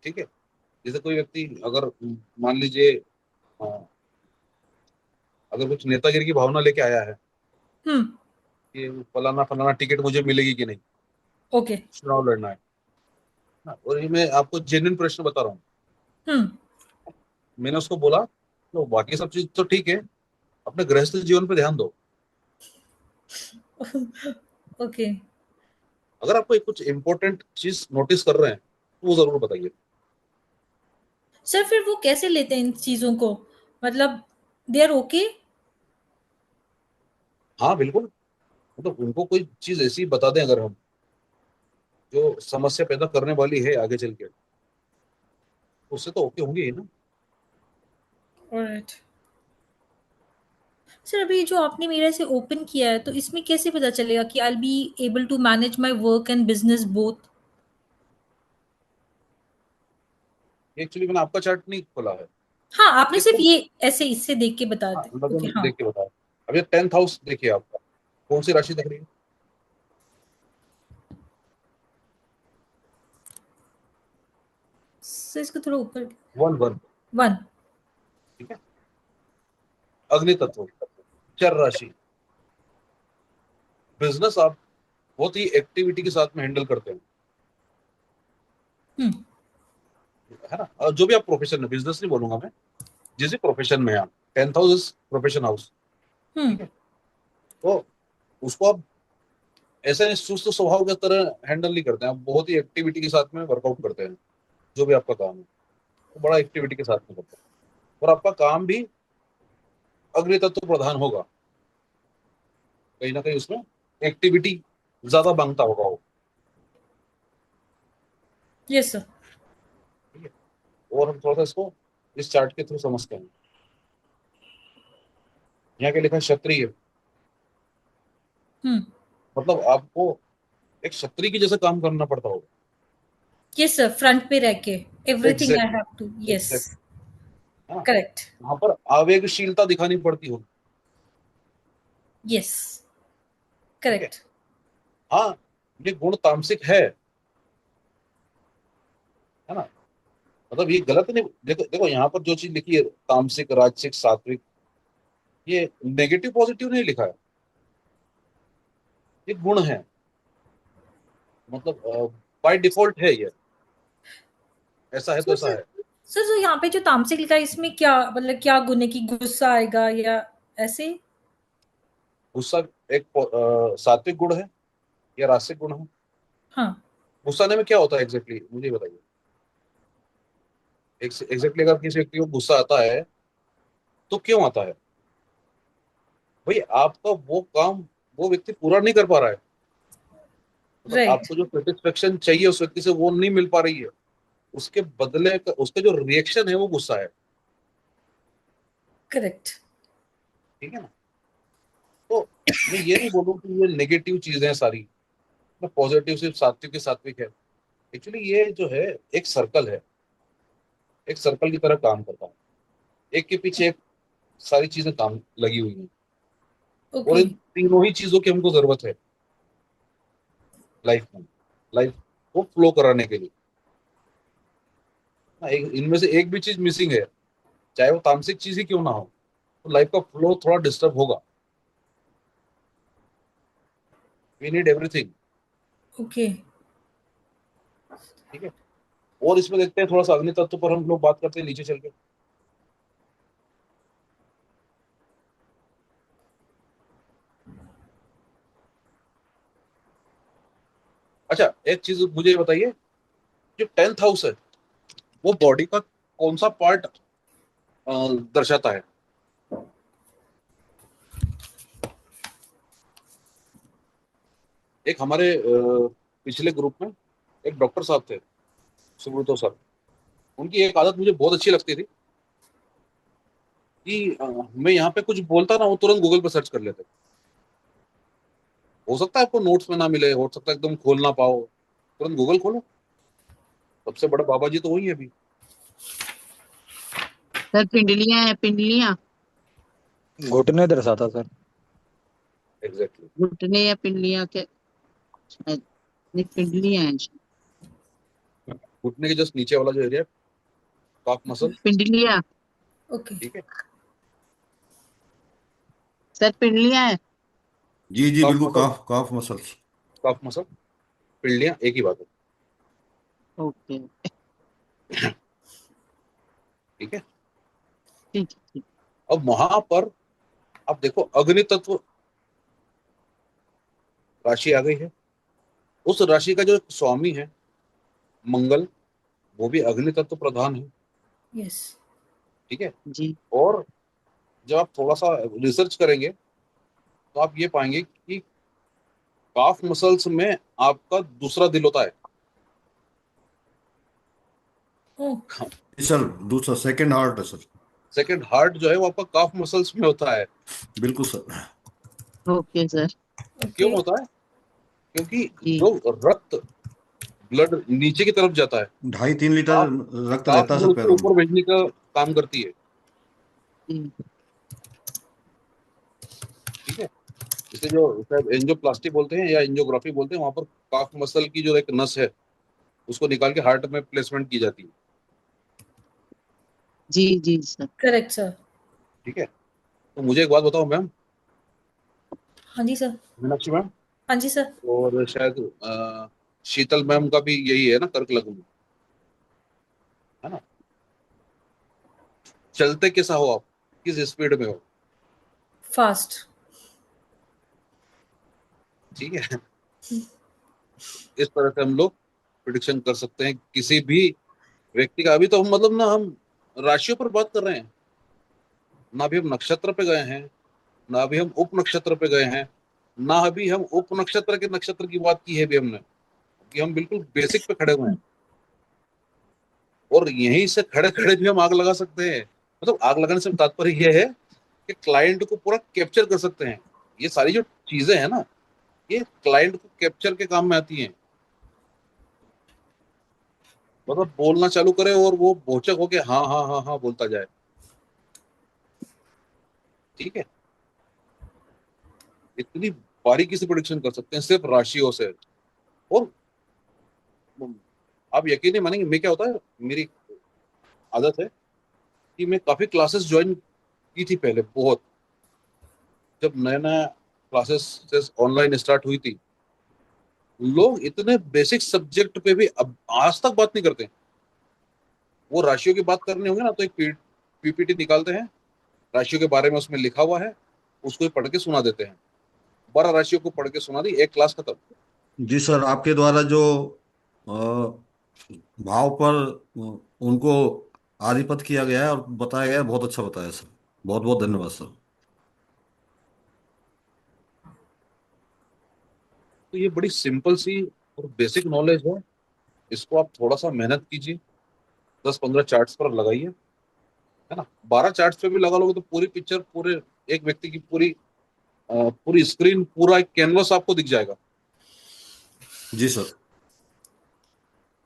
ठीक है, जैसे कोई व्यक्ति अगर मान लीजिए अ, अगर कुछ नेतागिरी की भावना लेके आया है, हम्म. कि फलाना फलाना टिकट मुझे मिलेगी कि नहीं, ओके। चुनाव लड़ना है ना। और ये मैं आपको जेन्युइन प्रश्न बता रहा हूँ। हम्म। मैंने उसको बोला तो बाकी सब चीज तो ठीक है, अपने गृहस्थ जीवन पे ध्यान दो। ओके अगर आपको कुछ इंपॉर्टेंट चीज नोटिस कर रहे हैं तो वो जरूर बताइए। सर, फिर वो कैसे लेते हैं इन चीजों को? मतलब दे आर ओके? हाँ बिल्कुल, मतलब उनको कोई चीज ऐसी बता दें अगर हम, जो समस्या पैदा करने वाली है आगे चल के, तो उससे तो ओके होंगे ही ना। ऑलराइट। सर, अभी जो आपने मेरे से ओपन किया है, तो इसमें कैसे पता चलेगा कि I will be able to manage my work and business both? Actually मैंने आपका चार्ट नहीं खोला है। हाँ, आपने ये सिर्फ तो ये ऐसे इससे देख के बता हाँ, दे। ओके, लगन हाँ। देख के बताया। अब ये 10th हाउस देखिए आपका, कौन सी राशि दिख रही है? सर, इसको थोड़ा ऊपर। 1 1। 1। ठीक है, अग्नि तत्व, चर राशि। बिजनेस आप बहुत ही एक्टिविटी के साथ में हैंडल करते हैं, हम्म। है ना। और जो भी आप प्रोफेशन में, बिजनेस नहीं बोलूंगा मैं, जिस भी प्रोफेशन में हैं आप, 10th हाउस प्रोफेशन हाउस। हम्म। ठीक है, तो उसको आप ऐसे नहीं सुस्त स्वभाव की तरह हैंडल नहीं करते हैं, आप बहुत ही एक्टिविटी के साथ में वर्कआउट करते हैं। जो भी आपका काम है वो बड़ा एक्टिविटी के साथ में करते हैं, और आपका काम भी अग्नि तत्व प्रधान होगा। कहीं ना कहीं उसमें एक्टिविटी ज्यादा मांगता होगा वो। Yes sir. ठीक है, और हम थोड़ा सा इसको इस चार्ट के थ्रू समझते हैं। यहाँ के लिखा है क्षत्रिय, हम्म। मतलब आपको एक क्षत्रिय की जैसे काम करना पड़ता होगा। यस सर, फ्रंट पे रह के everything I exactly, have to. Yes. Exact, है ना। करेक्ट। वहां पर आवेगशीलता दिखानी पड़ती होगी। यस। ठीक है, करेक्ट। हाँ, ये गुण तामसिक है ना। मतलब ये गलत नहीं, देखो देखो यहाँ पर जो चीज लिखी है, तामसिक राजसिक सात्विक, ये नेगेटिव पॉजिटिव नहीं लिखा है, ये गुण है। मतलब बाय डिफॉल्ट है ये, ऐसा है तो सर ऐसा सर है। सर, जो यहाँ पे जो तामसिक लिखा है, इसमें क्या मतलब, क्या गुण है कि गुस्सा आएगा या ऐसे? गुस्सा एक सात्विक गुण है या राजसिक गुण है? हाँ। गुस्सा आने में क्या होता है एग्जैक्टली, मुझे बताइए। एग्जैक्टली अगर किसी व्यक्ति को गुस्सा आता है तो क्यों आता है? भाई आपका वो काम वो व्यक्ति पूरा नहीं कर पा रहा है, मतलब राइट। आपको जो सेटिस्फेक्शन चाहिए उस व्यक्ति से वो नहीं मिल पा रही है, उसके बदले का उसका जो रिएक्शन है वो गुस्सा है। करेक्ट। ठीक है ना। तो मैं ये नहीं बोलूँ कि ये नेगेटिव चीजें हैं सारी, मैं पॉजिटिव सिर्फ सात्विक के सात्विक है। एक्चुअली ये जो है एक सर्कल है, एक सर्कल की तरह काम करता है, एक के पीछे एक सारी चीजें काम लगी हुई हैं, और ओके। इन तीनों ही चीजों की हमको जरूरत है लाइफ में, लाइफ को फ्लो कराने के लिए। इनमें से एक भी चीज मिसिंग है, चाहे वो तामसिक चीज ही क्यों ना हो, तो लाइफ का फ्लो थोड़ा डिस्टर्ब होगा। We need everything. ओके। ठीक है, और इसमें देखते हैं थोड़ा सा अग्नि तत्व पर हम लोग बात करते हैं नीचे चल के। अच्छा, एक चीज मुझे ये बताइए, जो 10th हाउस है वो बॉडी का कौन सा पार्ट दर्शाता है? एक हमारे पिछले ग्रुप में एक डॉक्टर साहब थे, सुब्रतो सर, उनकी एक आदत मुझे बहुत अच्छी लगती थी कि मैं यहाँ पे कुछ बोलता ना, वो तुरंत गूगल पे सर्च कर लेते। हो सकता है आपको नोट्स में ना मिले, हो सकता है एकदम खोल ना पाओ, तुरंत गूगल खोलो, सबसे बड़ा बाबा जी तो वही है अभी। सर, पिंडलियां है, पिंडलियां घुटने दर्शाता सर। एग्जैक्टली, घुटने या पिंडलियां के शायद, नहीं पिंडलियां हैं। घुटने के जस्ट नीचे वाला जो एरिया, काफ मसल। पिंडलियां, ओके। ठीक है, सर पिंडलियां है। जी जी काफ बिल्कुल, मसल, काफ काफ मसल्स। काफ मसल, पिंडलियां एक ही बात है। ओके, ठीक है। ठीक ठीक। अब वहां पर आप देखो अग्नि तत्व राशि आ गई है, उस राशि का जो स्वामी है मंगल, वो भी अग्नि तत्व प्रधान है। Yes. ठीक है। जी और जब आप थोड़ा सा रिसर्च करेंगे तो आप ये पाएंगे कि काफ मसल्स में आपका दूसरा दिल होता है। Oh, जी सर, दूसरा सेकंड हार्ट है सर। सेकंड हार्ट जो है वो आपका काफ मसल्स में होता है। बिल्कुल सर। Okay sir. क्यों okay. होता है? क्योंकि जी जो रक्त, ब्लड नीचे की तरफ जाता है, 2.5-3 लीटर काफ रक्त काफ रहता है सर मसल को पैरों में। ऊपर भेजने का काम करती है। जी ठीक है। इसे जो शायद एंजियोप्लास्टी बोलते हैं या एंजियोग्राफी बोलते हैं, वहां पर काफ मसल की जो एक नस है उसको निकाल के हार्ट में प्लेसमेंट की जाती है। जी जी सर। Correct, sir. ठीक है। तो मुझे एक बात बताओ मैम, हाँ जी सर। मीनाक्षी मैम, हाँ जी सर। और शायद शीतल मैम का भी यही है ना, कर्क लग्न, है ना? चलते कैसा हो आप, किस स्पीड में हो? Fast. ठीक है। इस तरह से हम लोग प्रिडिक्शन कर सकते हैं किसी भी व्यक्ति का। अभी तो हम मतलब ना हम राशियों पर बात कर रहे हैं, ना अभी हम नक्षत्र पे गए हैं, ना अभी हम उप नक्षत्र पे गए हैं, ना अभी हम उप नक्षत्र के नक्षत्र की बात की है भी हमने, कि हम बिल्कुल बेसिक पे खड़े हुए हैं। और यहीं से खड़े खड़े भी हम आग लगा सकते हैं। मतलब आग लगाने से तात्पर्य यह है कि क्लाइंट को पूरा कैप्चर कर सकते हैं। ये सारी जो चीजें हैं ना, ये क्लाइंट को कैप्चर के काम में आती हैं। मतलब बोलना चालू करे और वो भौचक होके हाँ हाँ हाँ हाँ बोलता जाए। ठीक है। इतनी बारीकी से प्रोडिक्शन कर सकते हैं सिर्फ राशियों से। और आप यकीन नहीं मानेंगे, मैं क्या होता है, मेरी आदत है कि मैं काफी क्लासेस ज्वाइन की थी पहले बहुत, जब नया नया क्लासेस ऑनलाइन स्टार्ट हुई थी। लोग इतने बेसिक सब्जेक्ट पे भी अब आज तक बात नहीं करते। वो राशियों की बात करनी होगी ना तो एक पीपीटी निकालते हैं, राशियों के बारे में उसमें लिखा हुआ है, उसको ही पढ़ के सुना देते हैं। 12 राशियों को पढ़ के सुना दी, एक क्लास खत्म। जी सर, आपके द्वारा जो अ, भाव पर उनको आधिपत किया गया है और बताया गया है, बहुत अच्छा बताया सर। बहुत बहुत धन्यवाद सर। तो ये बड़ी सिंपल सी और बेसिक नॉलेज है। इसको आप थोड़ा सा मेहनत कीजिए, 10-15 चार्ट्स पर लगाइए, है ना? 12 चार्ट्स पे भी लगा लोगे तो पूरी पिक्चर, पूरे एक व्यक्ति की पूरी स्क्रीन, पूरा एक कैनवस आपको दिख जाएगा। जी सर।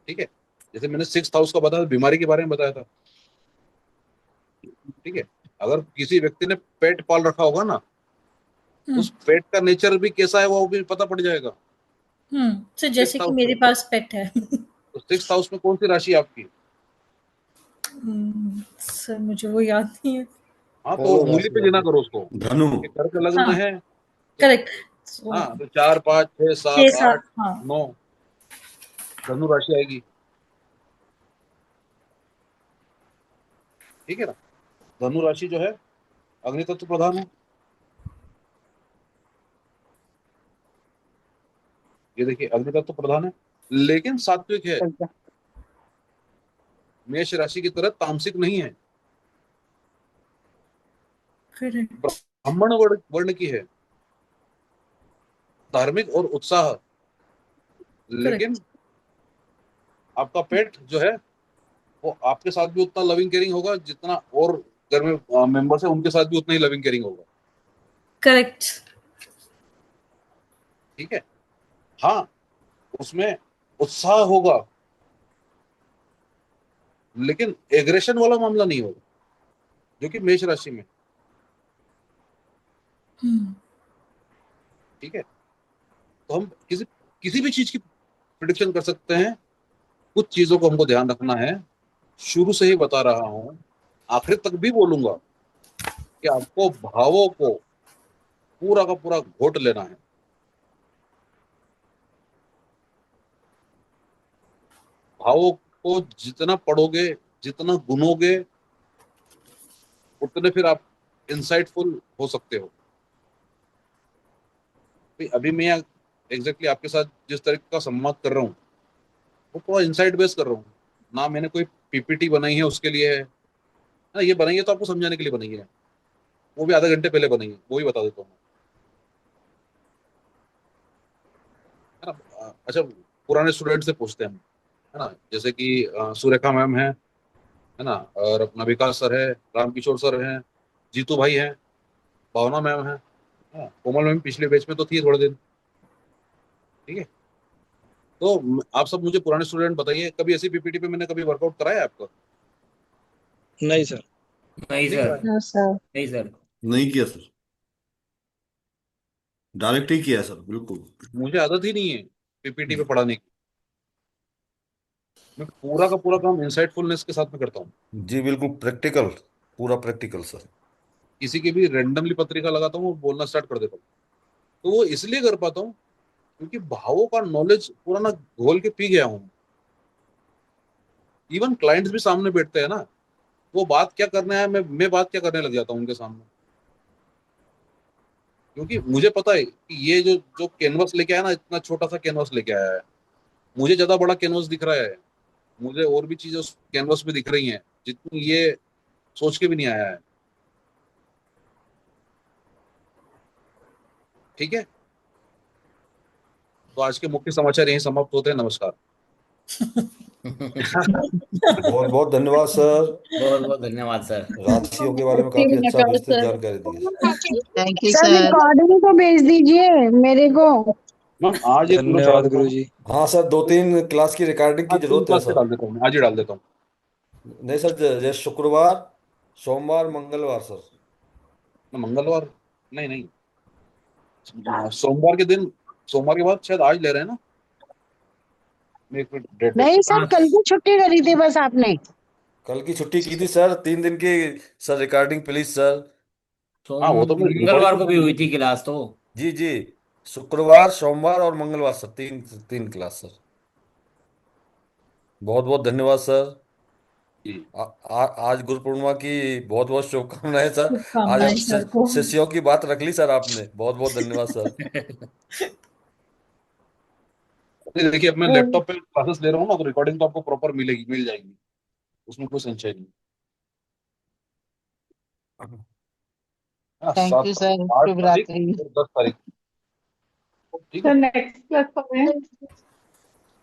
ठीक है। जैसे मैंने 6th हाउस का बताया, बीमारी के बारे में बताया था। ठीक है। अगर किसी व्यक्ति ने पेट पाल रखा होगा ना, उस पेट का नेचर भी कैसा है वो भी पता पड़ जाएगा। सर जैसे सिक्स कि हाउस मेरे में, पास पेट है। तो 6th हाउस में कौन सी राशि है आपकी? सर मुझे वो याद नहीं है। हाँ, तो फॉलो उंगली राशि पे गिना वाली। करो उसको धनु। कि कर्क लग्न हाँ, है। करेक्ट। हाँ, तो 4, 5, 6, 7, 6-7, 8, हाँ। 9 धनु राशि आएगी। ठीक है ना? धनु राशि जो है अग्नि तत्व प्रधान है। ये देखिए अग्नि तत्व प्रधान है, लेकिन सात्विक है। मेष राशि की तरह तामसिक नहीं है, करेक्ट। ब्राह्मण वर्ण की है, धार्मिक और उत्साह। करेक्ट। लेकिन आपका पेट जो है वो आपके साथ भी उतना लविंग केयरिंग होगा जितना और घर में मेंबर्स है उनके साथ भी उतना ही लविंग केयरिंग होगा। करेक्ट। ठीक है। हाँ, उसमें उत्साह होगा, लेकिन एग्रेशन वाला मामला नहीं होगा, जो कि मेष राशि में। ठीक है। तो हम किसी किसी भी चीज की प्रिडिक्शन कर सकते हैं। कुछ चीजों को हमको ध्यान रखना है। शुरू से ही बता रहा हूं, आखिर तक भी बोलूंगा कि आपको भावों को पूरा का पूरा घोट लेना है। भावों को जितना पढ़ोगे, जितना गुनोगे, उतने फिर आप इंसाइटफुल हो सकते हो। अभी मैं एग्जैक्टली आपके साथ जिस तरीके का संवाद कर रहा हूँ, वो पूरा इंसाइट बेस कर रहा हूँ। ना मैंने कोई पीपीटी बनाई है उसके लिए है ना, ये बनाई है तो आपको समझाने के लिए बनाई है, वो भी आधे घंटे पहले बनाई है, वो ही बता देता हूँ, है ना। अच्छा, पुराने स्टूडेंट से पूछते हैं हम, है ना, जैसे कि सुरेखा मैम है ना, और अपना विकास सर है, रामकिशोर सर हैं, जीतू भाई हैं, भावना मैम है ना, कोमल मैम पिछले बैच में तो थी थोड़े दिन। ठीक है, तो आप सब मुझे पुराने स्टूडेंट बताइए, कभी ऐसी पीपीटी पे मैंने कभी वर्कआउट कराया है आपको? नहीं सर। नहीं नहीं सर। कराया। No sir. नहीं सर। नहीं किया सर, डायरेक्ट ही किया सर, बिल्कुल। मुझे आदत ही नहीं है पीपीटी पे पढ़ाने की। मैं पूरा का पूरा काम इंसाइटफुलनेस के साथ में करता हूँ। जी बिल्कुल, प्रैक्टिकल, पूरा प्रैक्टिकल सर। किसी की भी रेंडमली पत्रिका लगाता हूँ और बोलना स्टार्ट कर देता हूँ। तो वो इसलिए कर पाता हूँ क्योंकि भावों का नॉलेज पूरा ना घोल के पी गया हूँ। इवन क्लाइंट्स भी सामने बैठते हैं ना, वो बात क्या करना है, मैं बात क्या करने लग जाता हूँ उनके सामने, क्योंकि मुझे पता है कि ये जो जो कैनवस लेके आया ना, इतना छोटा सा कैनवस लेके आया है, मुझे ज्यादा बड़ा कैनवस दिख रहा है, मुझे और भी चीजें उस कैनवस पे दिख रही हैं जितनी ये सोच के भी नहीं आया है। ठीक है, तो आज के मुख्य समाचार यहीं समाप्त होते हैं। नमस्कार। बहुत बहुत धन्यवाद सर, बहुत बहुत धन्यवाद सर। राशियों के बारे में काफी अच्छा विस्तृत जानकारी दी है। Thank you sir sir. Recording तो भेज दीजिए मेरे को। मैम आज ये पूरा चढ़ा धन्यवाद देता हूँ। गुरुजी। हाँ सर, 2-3 क्लास की रिकॉर्डिंग की आज तीन जरूरत है क्लास से सर। डाल देता हूँ, आज ही डाल देता हूँ। नहीं सर, जैसे शुक्रवार, सोमवार, मंगलवार सर। मंगलवार, नहीं नहीं, सोमवार के दिन, सोमवार के बाद शायद आज ले रहे हैं ना। मैं एक मिनट डेट नहीं देखता सर, कल की छुट्टी करी थी बस आपने। कल की छुट्टी की थी सर, 3 दिन की। Sir recording please sir. हूँ। हाँ, वो तो मैं रिकॉर्डिंग मंगलवार तो को भी कर हुई लूंगा। थी क्लास तो। जी जी, शुक्रवार, सोमवार और मंगलवार सर, तीन तीन क्लास सर। बहुत बहुत धन्यवाद सर। जी। आज गुरु पूर्णिमा की बहुत बहुत शुभकामनाएं सर। आज शुभकामनाएं सर को। शिष्यों की बात रख ली सर आपने, बहुत बहुत धन्यवाद सर। नहीं, देखिए, अब मैं लैपटॉप पे क्लासेस ले रहा हूँ ना, तो रिकॉर्डिंग तो आपको प्रॉपर मिलेगी, मिल जाएगी, उसमें कोई संशय नहीं। हाँ, थैंक यू सर। 8 तारीख शुभ रात्रि। और 10 तारीख। ठीक है। सर नेक्स्ट क्लास कब है?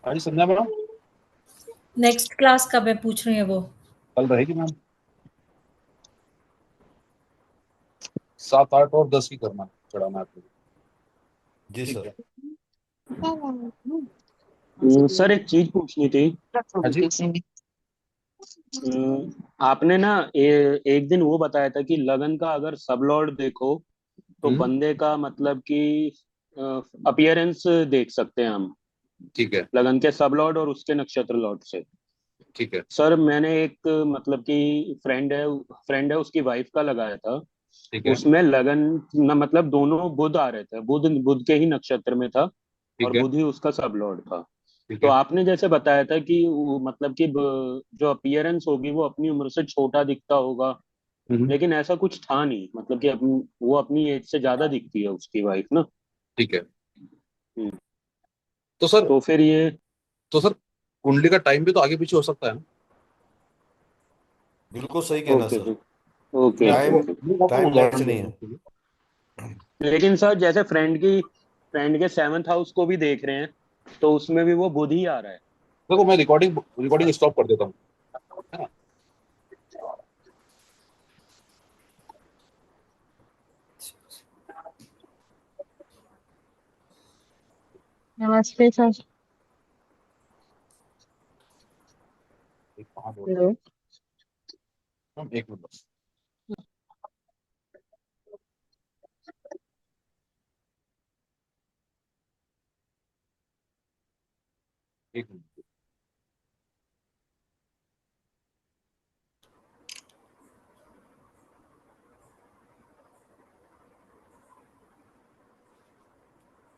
हाँ जी, संध्या मैडम, नेक्स्ट क्लास कब है पूछ रही है वो। कल रहेगी मैम। 7, 8 और 10 की करना है, चढ़ाना है आपको। जी ठीक सर। है। सर एक चीज पूछनी थी। हाँ जी। आपने ना एक दिन वो बताया था कि लगन का अगर सब लॉर्ड देखो तो हम्म। बंदे का मतलब कि अपीयरेंस देख सकते हैं हम, ठीक है। लगन के सब लॉर्ड और उसके नक्षत्र लॉर्ड से। ठीक है। सर मैंने एक मतलब कि फ्रेंड है उसकी वाइफ का लगाया था। ठीक है। उसमें लगन न मतलब दोनों बुध आ रहे थे, बुध बुध के ही नक्षत्र में था और ठीक है। बुध ही उसका सब लॉर्ड था। ठीक तो है। आपने जैसे बताया था कि वो मतलब कि जो अपीयरेंस होगी वो अपनी उम्र से छोटा दिखता होगा, हम्म। लेकिन ऐसा कुछ था नहीं, मतलब कि वो अपनी एज से ज्यादा दिखती है उसकी वाइफ ना। ठीक है। हम्म, तो सर तो फिर ये। तो सर कुंडली का टाइम भी तो आगे पीछे हो सकता है ना। बिल्कुल सही कहना ओके सर। ओके मैं ओके आपको टाइम, ओके। मैं आपको टाइम मैच उदाहरण नहीं देता हूँ है। उसके लिए। लेकिन सर जैसे फ्रेंड के 7th हाउस को भी देख रहे हैं तो उसमें भी वो बुध ही आ रहा है। देखो, मैं रिकॉर्डिंग रिकॉर्डिंग स्टॉप कर देता हूँ, है ना। नमस्ते सर। कहाँ बोल हेलो। रहा हूँ, एक मिनट बस। एक मिनट।